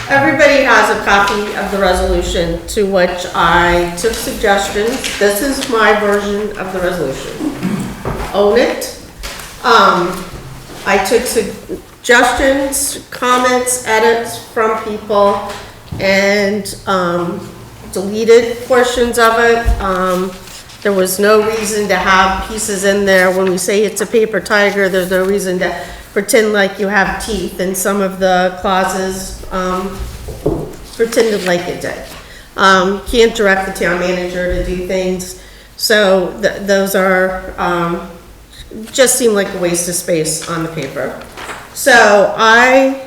everybody has a copy of the resolution to which I took suggestions. This is my version of the resolution. Own it. I took suggestions, comments, edits from people, and deleted portions of it. There was no reason to have pieces in there. When we say it's a paper tiger, there's no reason to pretend like you have teeth, and some of the clauses pretended like it did. Can't direct the town manager to do things, so those are just seem like a waste of space on the paper. So I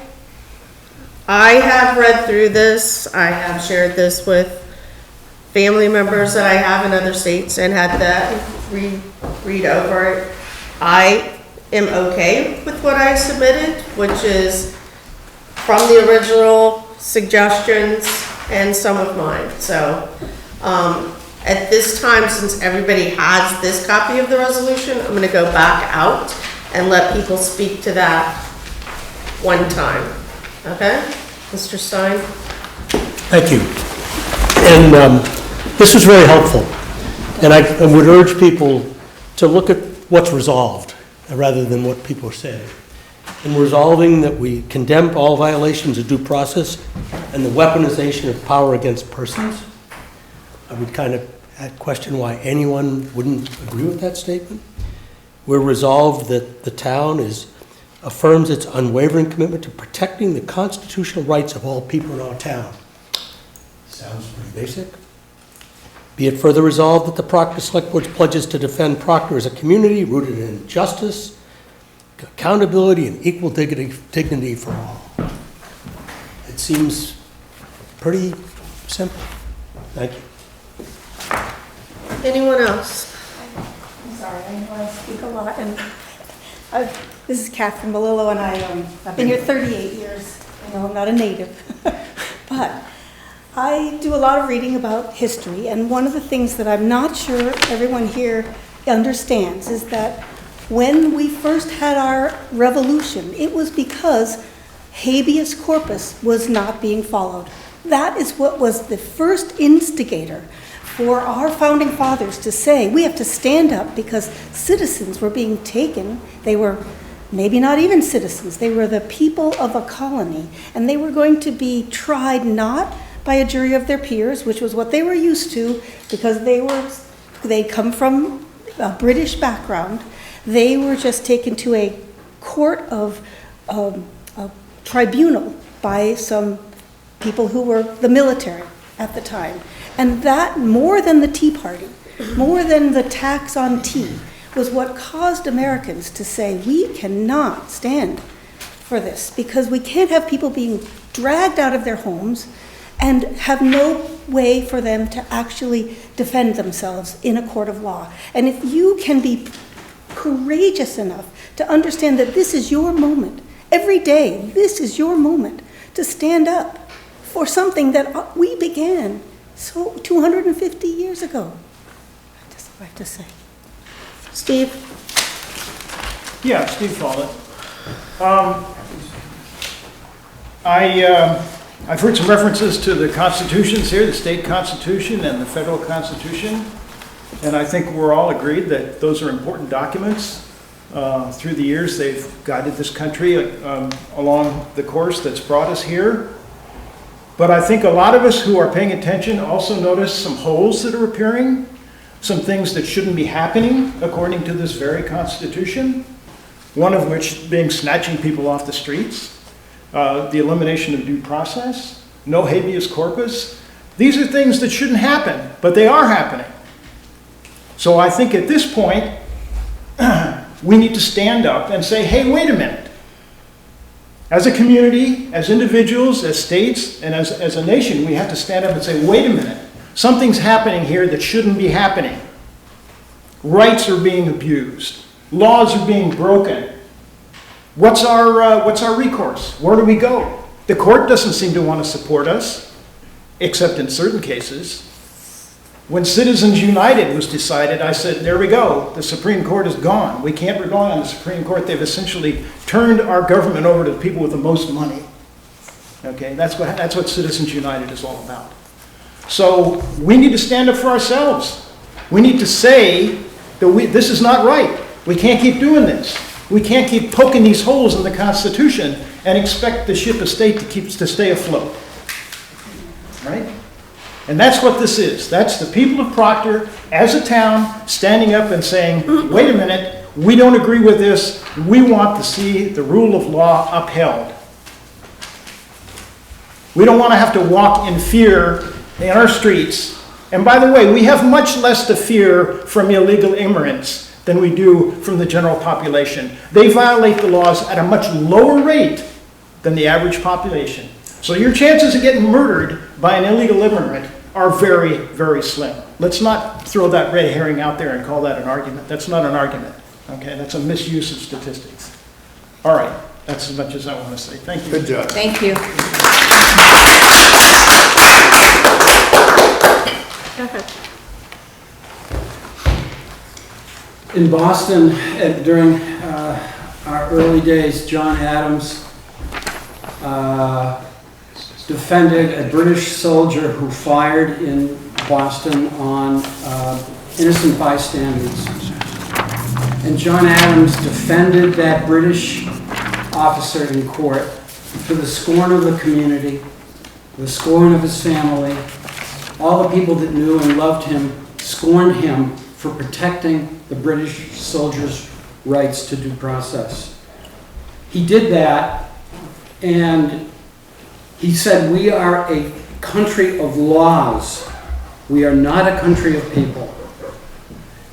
have read through this. I have shared this with family members that I have in other states and had that read over it. I am okay with what I submitted, which is from the original suggestions and some of mine. So at this time, since everybody has this copy of the resolution, I'm going to go back out and let people speak to that one time. Okay? Mr. Stein? Thank you. And this was very helpful. And I would urge people to look at what's resolved rather than what people are saying. In resolving that we condemn all violations of due process and the weaponization of power against persons, I would kind of question why anyone wouldn't agree with that statement. We're resolved that the town affirms its unwavering commitment to protecting the constitutional rights of all people in our town. Sounds pretty basic. Be it further resolved that the Proctor Select Board pledges to defend Proctor as a community rooted in justice, accountability, and equal dignity for all. It seems pretty simple. Thank you. Anyone else? I'm sorry, I know I speak a lot, and this is Catherine Malillo, and I've been here 38 years. I know I'm not a native, but I do a lot of reading about history, and one of the things that I'm not sure everyone here understands is that when we first had our revolution, it was because habeas corpus was not being followed. That is what was the first instigator for our founding fathers to say, we have to stand up because citizens were being taken. They were maybe not even citizens. They were the people of a colony, and they were going to be tried not by a jury of their peers, which was what they were used to because they come from a British background. They were just taken to a court of a tribunal by some people who were the military at the time. And that, more than the Tea Party, more than the tax on tea, was what caused Americans to say, we cannot stand for this because we can't have people being dragged out of their homes and have no way for them to actually defend themselves in a court of law. And if you can be courageous enough to understand that this is your moment, every day, this is your moment to stand up for something that we began so 250 years ago. That's what I have to say. Steve? Yeah, Steve Follett. I've heard some references to the constitutions here, the state constitution and the federal constitution, and I think we're all agreed that those are important documents. Through the years, they've guided this country along the course that's brought us here. But I think a lot of us who are paying attention also notice some holes that are appearing, some things that shouldn't be happening according to this very constitution, one of which being snatching people off the streets. The elimination of due process, no habeas corpus. These are things that shouldn't happen, but they are happening. So I think at this point, we need to stand up and say, hey, wait a minute. As a community, as individuals, as states, and as a nation, we have to stand up and say, wait a minute. Something's happening here that shouldn't be happening. Rights are being abused. Laws are being broken. What's our recourse? Where do we go? The court doesn't seem to want to support us, except in certain cases. When Citizens United was decided, I said, there we go. The Supreme Court is gone. We can't rely on the Supreme Court. They've essentially turned our government over to the people with the most money. Okay, that's what Citizens United is all about. So we need to stand up for ourselves. We need to say that this is not right. We can't keep doing this. We can't keep poking these holes in the Constitution and expect the ship of state to stay afloat. Right? And that's what this is. That's the people of Proctor, as a town, standing up and saying, wait a minute, we don't agree with this. We want to see the rule of law upheld. We don't want to have to walk in fear in our streets. And by the way, we have much less to fear from illegal immigrants than we do from the general population. They violate the laws at a much lower rate than the average population. So your chances of getting murdered by an illegal immigrant are very, very slim. Let's not throw that red herring out there and call that an argument. That's not an argument. Okay, that's a misuse of statistics. All right, that's as much as I want to say. Thank you. Good job. Thank you. Go ahead. In Boston, during our early days, John Adams defended a British soldier who fired in Boston on innocent bystanders. And John Adams defended that British officer in court to the scorn of the community, the scorn of his family. All the people that knew and loved him scorned him for protecting the British soldier's rights to due process. He did that, and he said, we are a country of laws. We are not a country of people.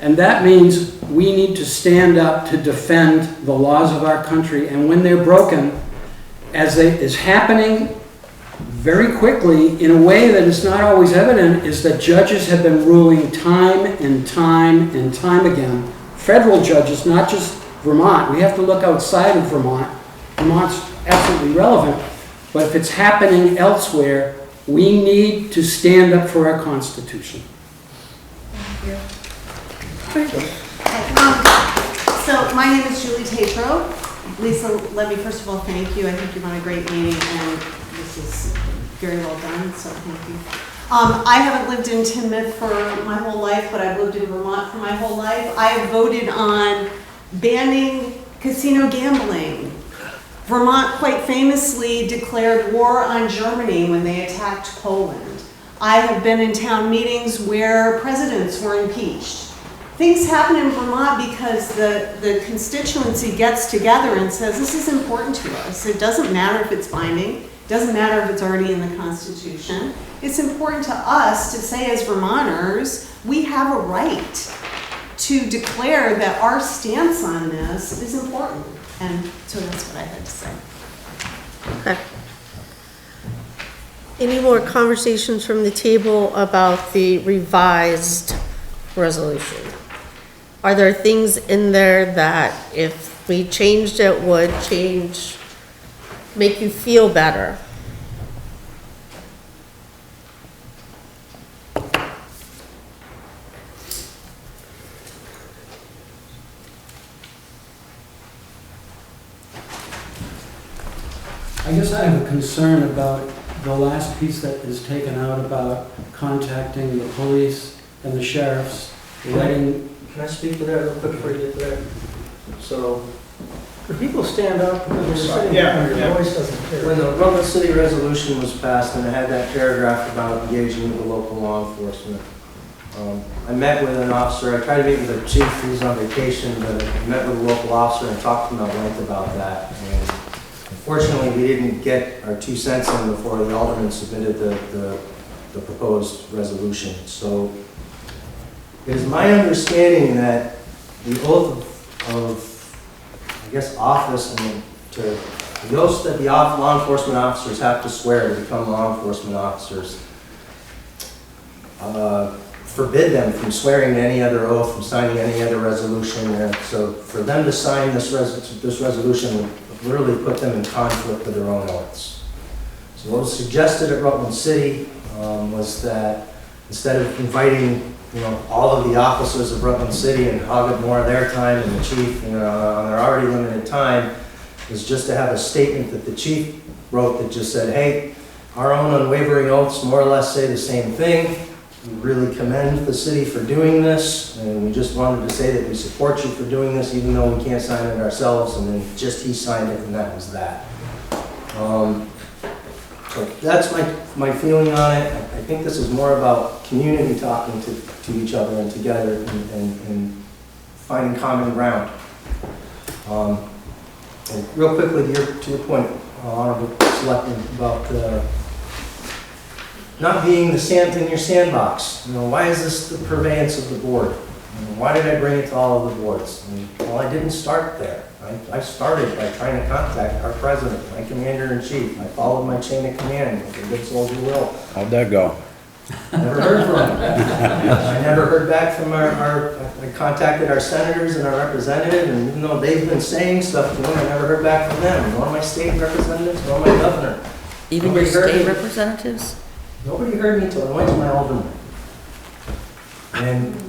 And that means we need to stand up to defend the laws of our country, and when they're broken, as is happening very quickly in a way that is not always evident, is that judges have been ruling time and time and time again. Federal judges, not just Vermont. We have to look outside of Vermont. Vermont's absolutely relevant. But if it's happening elsewhere, we need to stand up for our Constitution. So my name is Julie Tatro. Lisa, let me first of all thank you. I think you run a great meeting, and this is very well done, so thank you. I haven't lived in Tinmouth for my whole life, but I've lived in Vermont for my whole life. I have voted on banning casino gambling. Vermont quite famously declared war on Germany when they attacked Poland. I have been in town meetings where presidents were impeached. Things happen in Vermont because the constituency gets together and says, this is important to us. It doesn't matter if it's binding. It doesn't matter if it's already in the Constitution. It's important to us to say as Vermonters, we have a right to declare that our stance on this is important. And so that's what I had to say. Okay. Any more conversations from the table about the revised resolution? Are there things in there that if we changed it would make you feel better? I guess I have a concern about the last piece that is taken out about contacting the police and the sheriffs, letting... Can I speak to that real quick before you get to that? So, could people stand up because they're sitting Yeah, there, yeah. your voice doesn't carry. When the Rutland City resolution was passed and it had that paragraph about engaging with the local law enforcement, I met with an officer, I tried to meet with the chief, who's on vacation, but I met with a local officer and talked to him at length about that. And unfortunately, we didn't get our 2 cents in before the alderman submitted the proposed resolution. So it is my understanding that the oath of, I guess, office and the oaths that the law enforcement officers have to swear to become law enforcement officers forbid them from swearing to any other oath, from signing any other resolution. And so for them to sign this resolution would literally put them in conflict with their own oaths. So what was suggested at Rutland City was that instead of inviting all of the officers of Rutland City and hog up more of their time and the chief on their already limited time, is just to have a statement that the chief wrote that just said, hey, our own unwavering oaths more or less say the same thing. We really commend the city for doing this, and we just wanted to say that we support you for doing this, even though we can't sign it ourselves, and then just he signed it, and that was that. So that's my feeling on it. I think this is more about community talking to each other and together and finding common ground. And real quickly, to your point, Honorable Selectman, about not being the sand in your sandbox. Why is this the purveyance of the board? Why did I bring it to all of the boards? Well, I didn't start there. I started by trying to contact our president, my commander-in-chief. I followed my chain of command, like a good soldier will. How'd that go? Never heard from him. I never heard back from I contacted our senators and our representative, and even though they've been saying stuff to them, I never heard back from them, nor my state representatives, nor my governor. Even your state representatives? Nobody heard me until I went to my alderman. And,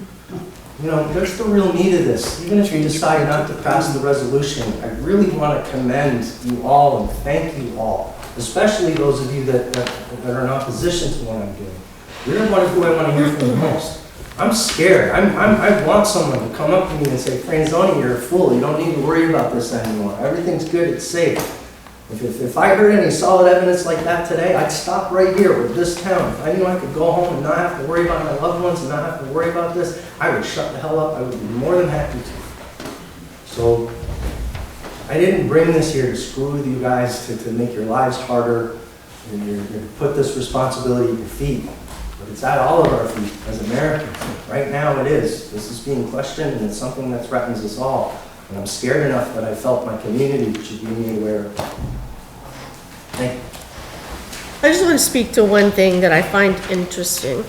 there's the real need of this. Even if you decide not to pass the resolution, I really want to commend you all and thank you all, especially those of you that are in opposition to what I'm doing. You're the one who I want to hear from the most. I'm scared. I want someone to come up to me and say, Franzoni, you're a fool. You don't need to worry about this anymore. Everything's good. It's safe. If I heard any solid evidence like that today, I'd stop right here with this town. If I knew I could go home and not have to worry about my loved ones and not have to worry about this, I would shut the hell up. I would be more than happy to. So I didn't bring this here to screw with you guys to make your lives harder and you put this responsibility at your feet. But it's at all of our feet as Americans. Right now it is. This is being questioned and it's something that threatens us all. And I'm scared enough that I felt my community should be made aware of it. Thank you. I just want to speak to one thing that I find interesting,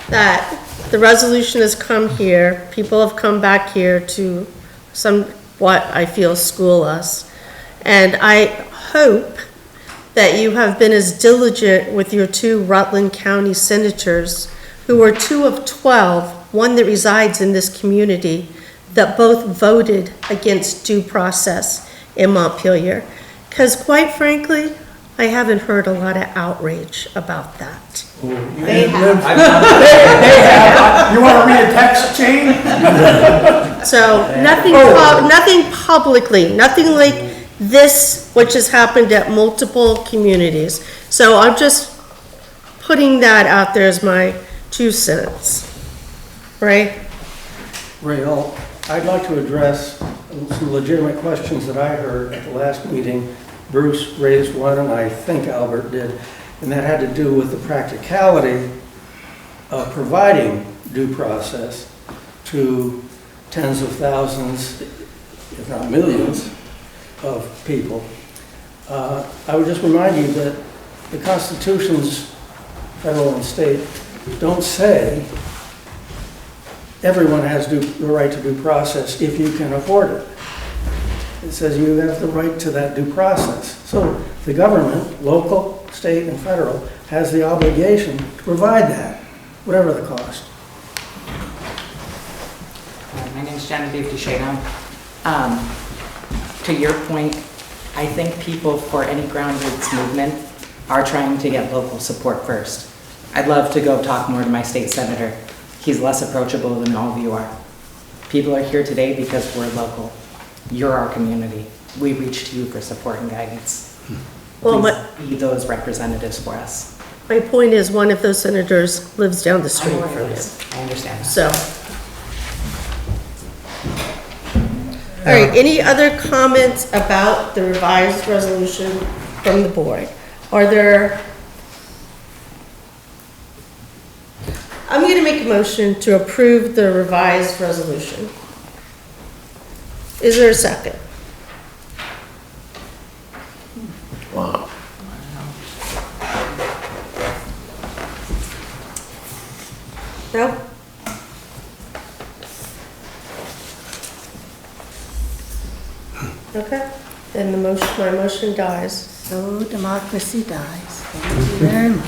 that the resolution has come here, people have come back here to somewhat, I feel, school us, and I hope that you have been as diligent with your 2 Rutland County senators, who are 2 of 12, one that resides in this community, that both voted against due process in Montpelier. Because quite frankly, I haven't heard a lot of outrage about that. They have. You want to read a text chain? So nothing publicly, nothing like this, which has happened at multiple communities. So I'm just putting that out there as my 2 cents, right? Ray, I'd like to address some legitimate questions that I heard at the last meeting. Bruce raised one, and I think Albert did, and that had to do with the practicality of providing due process to tens of thousands, if not millions, of people. I would just remind you that the constitutions, federal and state, don't say everyone has the right to due process if you can afford it. It says you have the right to that due process. So the government, local, state, and federal, has the obligation to provide that, whatever the cost. My name is Genevieve DeShato. To your point, I think people for any ground roots movement are trying to get local support first. I'd love to go talk more to my state senator. He's less approachable than all of you are. People are here today because we're local. You're our community. We reach to you for support and guidance. Well, Please be those representatives for us. my point is, one of those senators lives down the street from you. I understand. So. All right, any other comments about the revised resolution from the board? Are there? I'm going to make a motion to approve the revised resolution. Is there a second? Wow. No? Okay, then my motion dies. So democracy dies. Thank you very much.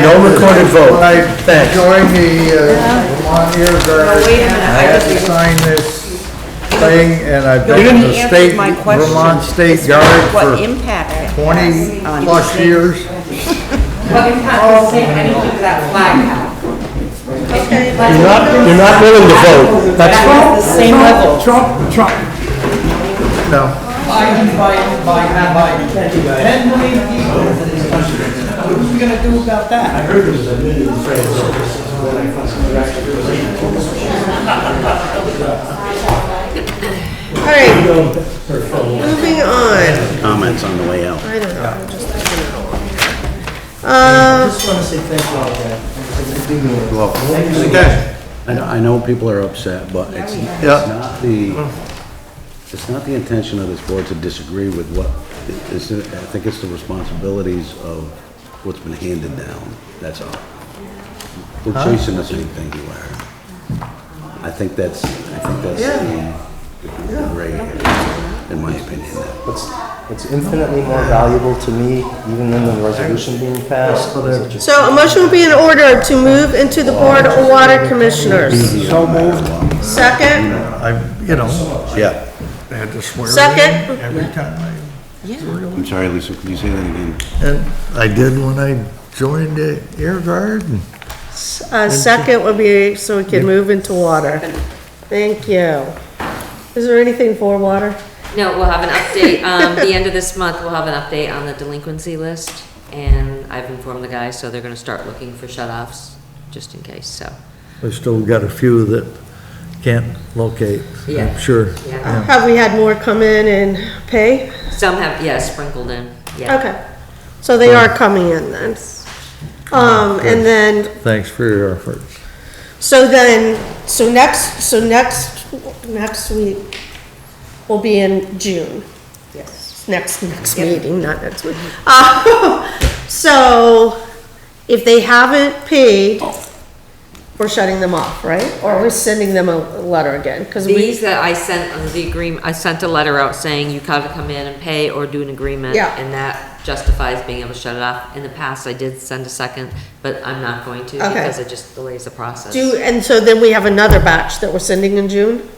No recorded vote. When I Thanks. joined the Vermont Air Guard, wait a minute, I had to sign this thing, and I've You been in didn't the answer state, my question. Vermont State Guard What for impact it has 20 on plus the years. What impact does anything to that flag have? Okay. You're not willing to vote. That's That was the same level. No. By 10 million people. What are we gonna do about that? I heard there was a million All right, moving on. Comments on the way out. I don't know, I'm just thinking it along. I just wanna say thank you all again. Okay. I know people are upset, but it's not the intention of this board to disagree with what, I think it's the responsibilities of what's been handed down, that's all. We're chasing the same thing you are. I think that's the gray area, in my opinion. What's infinitely more valuable to me, even than the resolution being passed. So a motion will be in order to move into the Board of Water Commissioners. So moved. Second, Yeah. I had to swear Second. every time I'm sorry, Lisa, could you say that again? and I did when I joined the Air Guard. second would be so we can move into water. Thank you. Is there anything for water? No, we'll have an update, the end of this month, we'll have an update on the delinquency list, and I've informed the guys, so they're gonna start looking for shut-offs, just in case, so. We still got a few that can't locate, Yeah. I'm sure. Yeah. Have we had more come in and pay? Some have, yeah, sprinkled in, yeah. Okay, so they are coming in then. And then, Thanks for your efforts. so next week will be in June. Yes. Next meeting, not next week. So, if they haven't paid, we're shutting them off, right? Or we're sending them a letter again, because These that I sent on the agreement, I sent a letter out saying you gotta come in and pay or do an agreement. Yeah. And that justifies being able to shut it off. In the past, I did send a second, but I'm not going to Okay. because it just delays the process. and so then we have another batch that we're sending in June?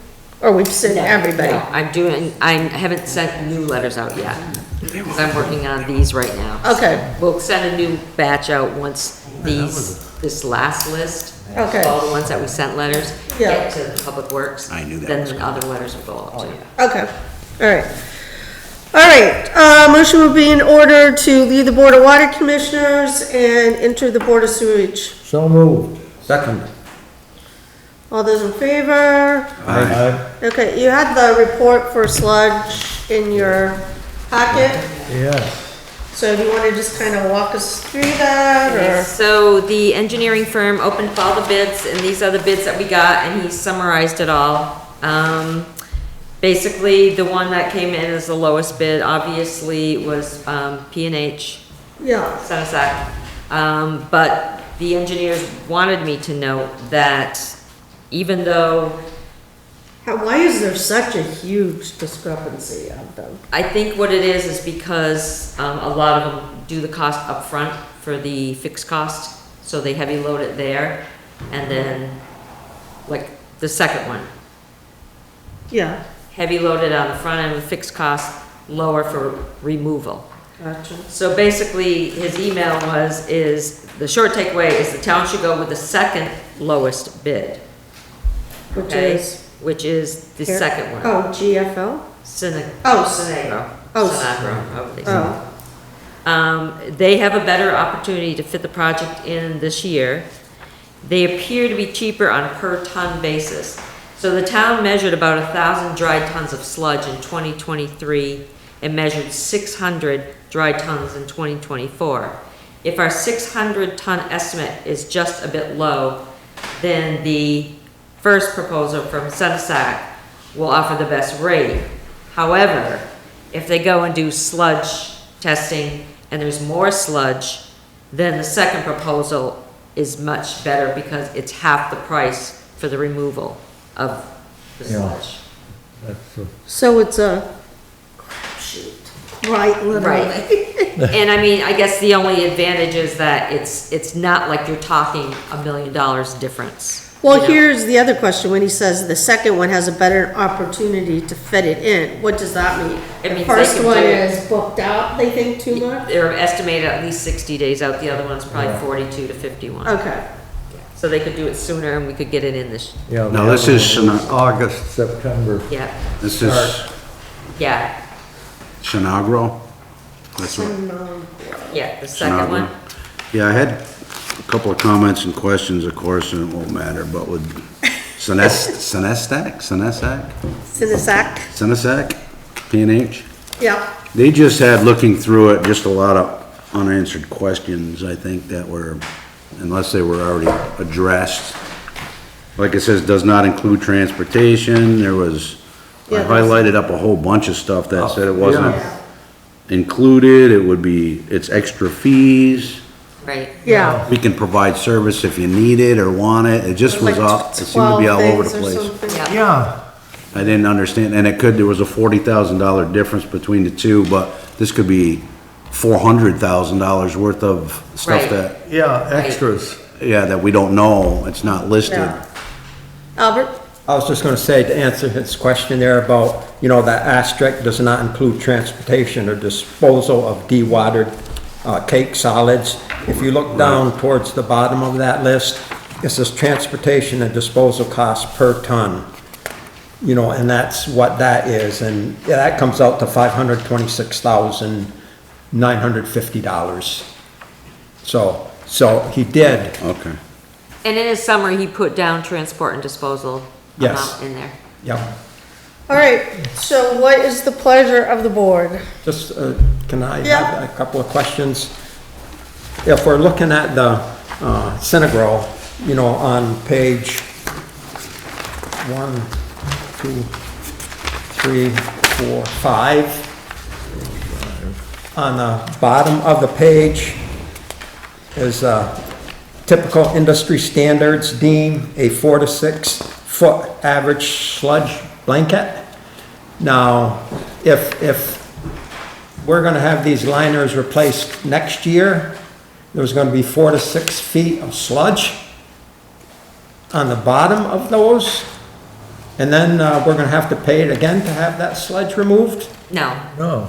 Or we've sent everybody? No, I haven't sent new letters out yet, because I'm working on these right now. Okay. We'll send a new batch out once this last list, Okay. all the ones that we sent letters, Yeah. get to Public Works. I knew that Then was the other letters will go out to you. Okay, all right. All right, motion will be in order to leave the Board of Water Commissioners and enter the Board of Sewage. So moved. Second. All those in favor? Aye. Okay, you had the report for sludge in your packet, Yes. so do you want to just kind of walk us through that, or? So the engineering firm opened all the bids, and these are the bids that we got, and he summarized it all. Basically, the one that came in as the lowest bid, obviously, was P&H. Yeah. Sunnyside. But the engineers wanted me to note that even though Why is there such a huge discrepancy of them? I think what it is because a lot of them do the cost up front for the fixed cost, so they heavy load it there, and then, like, the second one. Yeah. heavy loaded on the front end with fixed cost, lower for removal. Gotcha. So basically, his email the short takeaway is the town should go with the second lowest bid. Which Okay? is? Which is the Here. second one. Oh, GFL? Sinagro. Oh. Sinagro. Oh. They have a better opportunity to fit the project in this year. They appear to be cheaper on a per ton basis. So the town measured about 1,000 dry tons of sludge in 2023 and measured 600 dry tons in 2024. If our 600 ton estimate is just a bit low, then the first proposal from Senesac will offer the best rate. However, if they go and do sludge testing and there's more sludge, then the second proposal is much better because it's half the price for the removal of the Yeah. sludge. So it's a crapshoot, right, literally. And I mean, I guess the only advantage is that it's not like you're talking $1 million difference. Well, you know? here's the other question, when he says the second one has a better opportunity to fit it in, what does that mean? It The means they first can one do it. is booked out, they think too much? They're estimated at least 60 days out, the other one's probably Yeah. 42 to 51. Okay. So they could do it sooner and we could get it in this, Yeah. Now, the this other is one was Shana- August, September. yeah, This is yeah, Sinagro? That's what, yeah, the second one. Yeah, I had a couple of comments and questions, of course, and it won't matter, but with Senesac, Cinesac? P&H? Yeah. They just had, looking through it, just a lot of unanswered questions, I think, that were, unless they were already addressed. Like it says, does not include transportation, there was, I Yeah, highlighted up a whole bunch of stuff that said it wasn't Yeah. included, it would be, it's extra fees. Right. Yeah. We can provide service if you need it or want it, it just was all, it seemed to be all over the place. Yeah. Yeah, I didn't understand, and there was a $40,000 difference between the two, but this could be $400,000 worth of stuff Right. that, yeah, extras. that we don't know, it's not listed. Yeah. Albert? I was just gonna say, to answer his question there about, that asterisk does not include transportation or disposal of dewatered cake solids. If you look down towards the bottom of that list, it says transportation and disposal costs per ton. And that's what that is, and that comes out to $526,950. So he did, Okay. And in his summary, he put down transport and disposal Yes. amount in there. yeah. All right, so what is the pleasure of the board? Just, can I Yeah. have a couple of questions? If we're looking at the Synagro, on page 1, 2, 3, 4, 5, on the bottom of the page is typical industry standards deem a 4 to 6 foot average sludge blanket. Now, if we're gonna have these liners replaced next year, there's gonna be 4 to 6 feet of sludge on the bottom of those, and then we're gonna have to pay it again to have that sludge removed? No, No,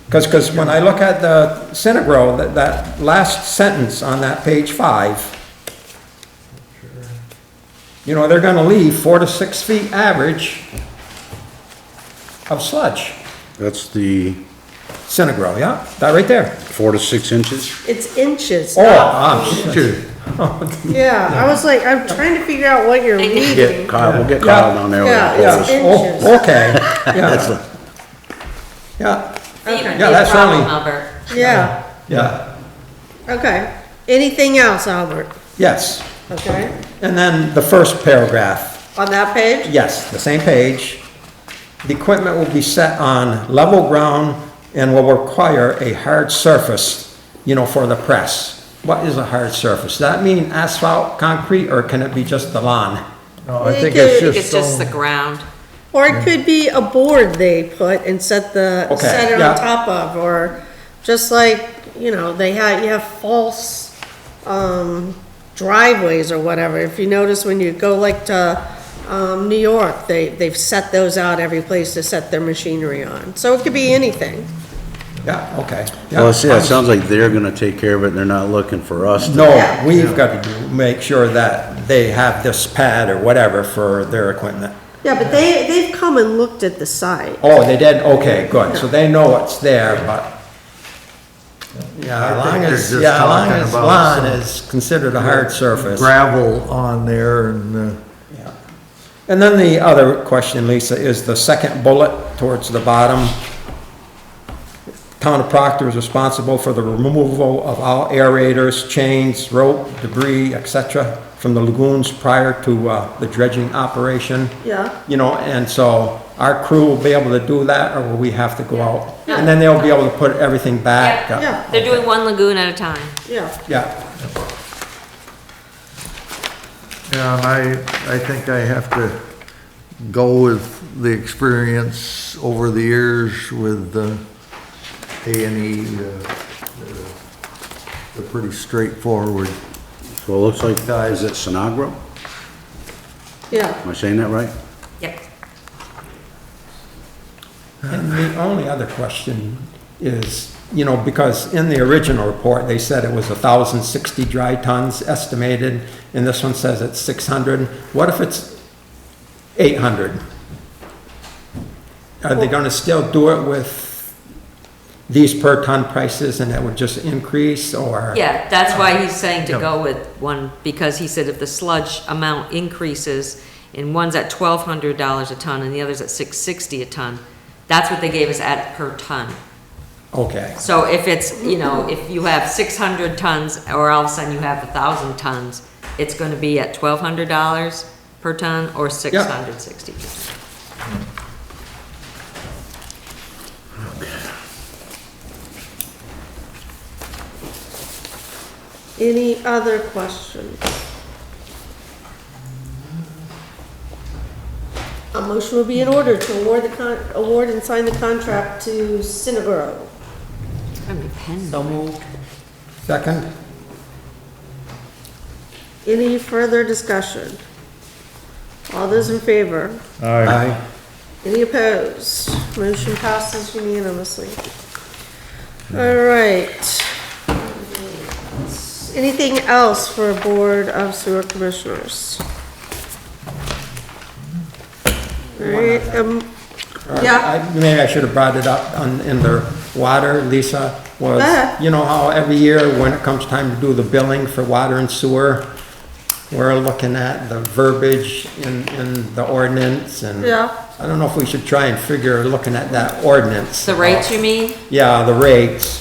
Because when I look at the Synagro, that last sentence on that page 5, they're gonna leave 4 to 6 feet average of sludge. That's the Synagro, yeah, that right there. 4 to 6 inches? It's inches. Oh, Dude, Yeah, I was like, I'm trying to figure out what you're reading. Get Kyle, we'll get Kyle down there. with Yeah, the it's holes. inches. Oh, okay, That's yeah, the- yeah, Okay. Yeah, that's problem, only- Albert. Yeah, yeah, okay. Anything else, Albert? yes. Okay, And then the first paragraph, on that page? yes, the same page. The equipment will be set on level ground and will require a hard surface, for the press. What is a hard surface? Does that mean asphalt, concrete, or can it be just the lawn? no, I It think could- it's It's just the stone. ground. Or it could be a board they put and set Okay, it yeah. on top of, or just like, you have false, driveways or whatever. If you notice when you go like to, New York, they've set those out every place to set their machinery on. So it could be anything. Yeah, okay. Well, see, it sounds like they're gonna take care of it, and they're not looking for us to. No, we've got to make sure that they have this pad or whatever for their equipment. Yeah, but they've come and looked at the site. Oh, they did? Okay, good. So they know it's there, but, yeah, I think they're just as long talking as about lawn some is considered a hard surface. Gravel on there and, Yeah. And then the other question, Lisa, is the second bullet towards the bottom. Town of Proctor is responsible for the removal of all aerators, chains, rope, debris, etc. from the lagoons prior to the dredging operation. Yeah. You know, and so our crew will be able to do that, or will we have to go out? And then they'll be able to put everything back. Yeah. They're doing one lagoon at a time. Yeah. Yeah. yeah, and I think I have to go with the experience over the years with A&E. They're pretty straightforward. So it looks like, is it Sinagro? Yeah. Am I saying that right? Yep. And the only other question is, you know, because in the original report, they said it was 1,060 dry tons estimated, and this one says it's 600. What if it's 800? Are they gonna still do it with these per ton prices and that would just increase, or? Yeah, that's why he's saying to go with one, because he said if the sludge amount increases, and one's at $1,200 a ton and the other's at $660 a ton, that's what they gave us at per ton. Okay. So if it's, you know, if you have 600 tons, or all of a sudden you have 1,000 tons, it's gonna be at $1,200 per ton, or 660. Any other questions? A motion will be in order to award and sign the contract to Synagro. So moved. Second? Any further discussion? All those in favor? Aye. Any opposed? Motion passes unanimously. All right. Anything else for a Board of Sewer Commissioners? All right, yeah. Maybe I should have brought it up in the water, Lisa, was, ahead. you know how every year when it comes time to do the billing for water and sewer, we're looking at the verbiage in the ordinance, and Yeah. I don't know if we should try and figure, looking at that ordinance. The rates, you mean? Yeah, the rates.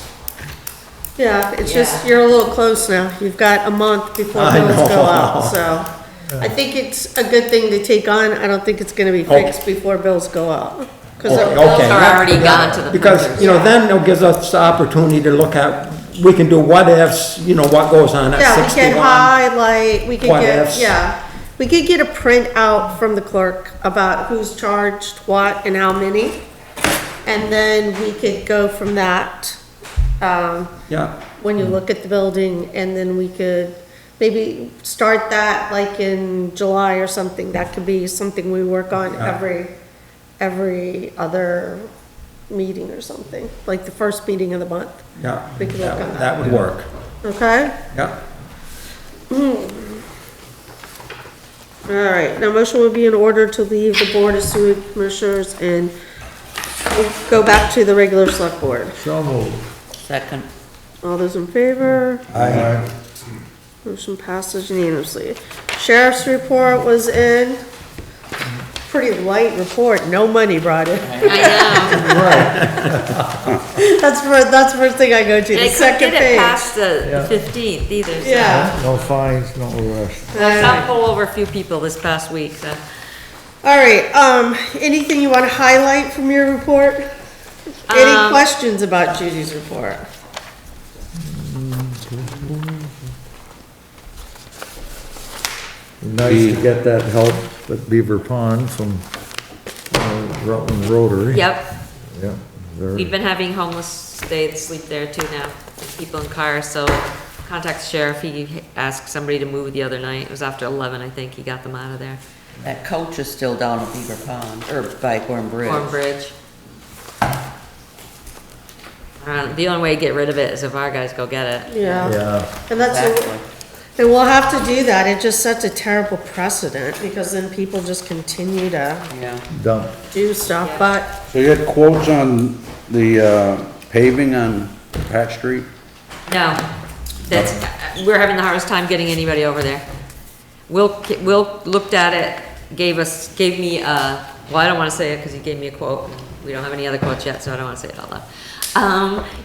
Yeah, it's just, you're a little close now. You've got a month before I bills go know. out, so. I think it's a good thing to take on. I don't think it's gonna be fixed before bills go out. 'Cause Okay, it- Those are already gone to the Because, printers. you know, then it gives us the opportunity to look at, we can do what ifs, you know, what goes on at Yeah, we 61. can highlight, we can What get, ifs. yeah. We could get a print out from the clerk about who's charged what and how many. And then we could go from that, Yeah, when you look at the building, and then we could maybe start that like in July or something. That could be something we work on every other meeting or something, like the first meeting of the month. yeah, We can work on that. that would work, Okay? yeah. All right, now motion would be in order to leave the Board of Sewer Commissioners and we'll go back to the regular select board. So moved. Second. All those in favor? Aye. Motion passes unanimously. Sheriff's report was in. Pretty light report, no money brought in. I know. That's the first thing I go to, And the I couldn't second get it page. past the 15th either, so. Yeah. No fines, no arrest. I saw pull over a few people this past week, so. All right, anything you want to highlight from your report? Any questions about Judy's report? Nice to get that help at Beaver Pond from Rutland Rotary. Yep, Yep. we've been having homeless stay, sleep there too now, people in cars, so contact the sheriff. He asked somebody to move the other night. It was after 11, I think. He got them out of there. That coach is still down at Beaver Pond, or by Gorham Bridge. Gorham Bridge. The only way to get rid of it is if our guys go get it. Yeah. Yeah, And that's, and we'll have to do that. It just sets a terrible precedent because then people just continue to Yeah. dump. do stuff, but So you had quotes on the paving on Pat Street? No, that's, we're having the hardest time getting anybody over there. Will looked at it, gave me a, well, I don't wanna say it because he gave me a quote. We don't have any other quotes yet, so I don't wanna say it out loud.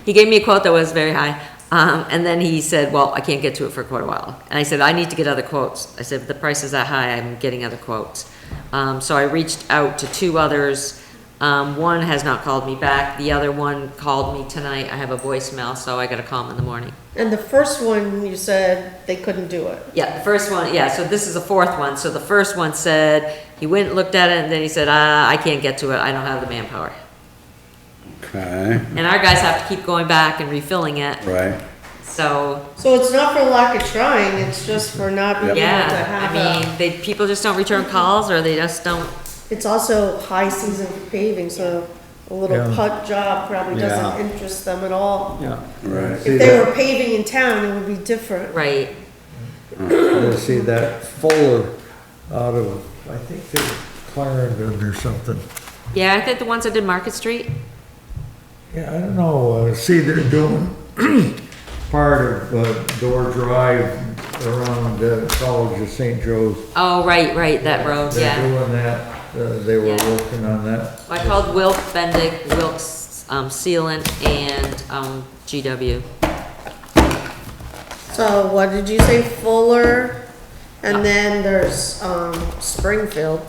He gave me a quote that was very high, and then he said, well, I can't get to it for quite a while. And I said, I need to get other quotes. I said, if the price is that high, I'm getting other quotes. So I reached out to 2 others. One has not called me back. The other one called me tonight. I have a voicemail, so I gotta call him in the morning. and the first one, you said they couldn't do it. Yeah, the first one, yeah, so this is the 4th one. So the first one said, he went and looked at it, and then he said, I can't get to it. I don't have the manpower. Okay, And our guys have to keep going back and refilling it, right. so, So it's not for lack of trying, it's just for not being able to yeah, have I mean, people just don't return calls, or they just don't, it's also high season for paving, so a little Yeah. putt job probably Yeah. doesn't interest them at all. Yeah. Right. See If they that- were paving in town, it would be different. right, You see that Fuller out of, I think they were Clarendon or something. yeah, I think the ones that did Market Street, Yeah, I don't know, see, they're doing part of Door Drive around the College of St. Joe's. oh, right, that road, They're yeah. doing that, they were Yeah. working on that. I called Wilk Bendick, Wilk's, Sealant, and, GW. So what did you say, Fuller, and then there's, Springfield.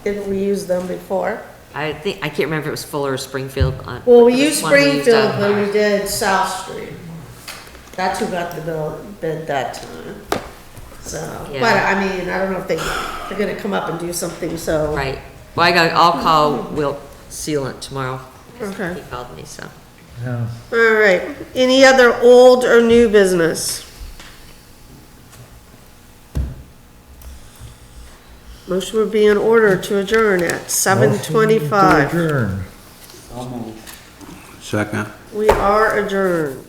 Didn't we use them before? I can't remember if it was Fuller or Springfield. Well, we This used one we Springfield on- when we did South Street. That's who got the bid that time. So, Yeah. but I mean, I don't know if they're gonna come up and do something, so. Right, well, I'll call Wilk Sealant tomorrow. Okay. He called me, so. Yeah. All right, any other old or new business? Motion would be in order to adjourn at 7:25. Motion to adjourn. So moved. Second. We are adjourned.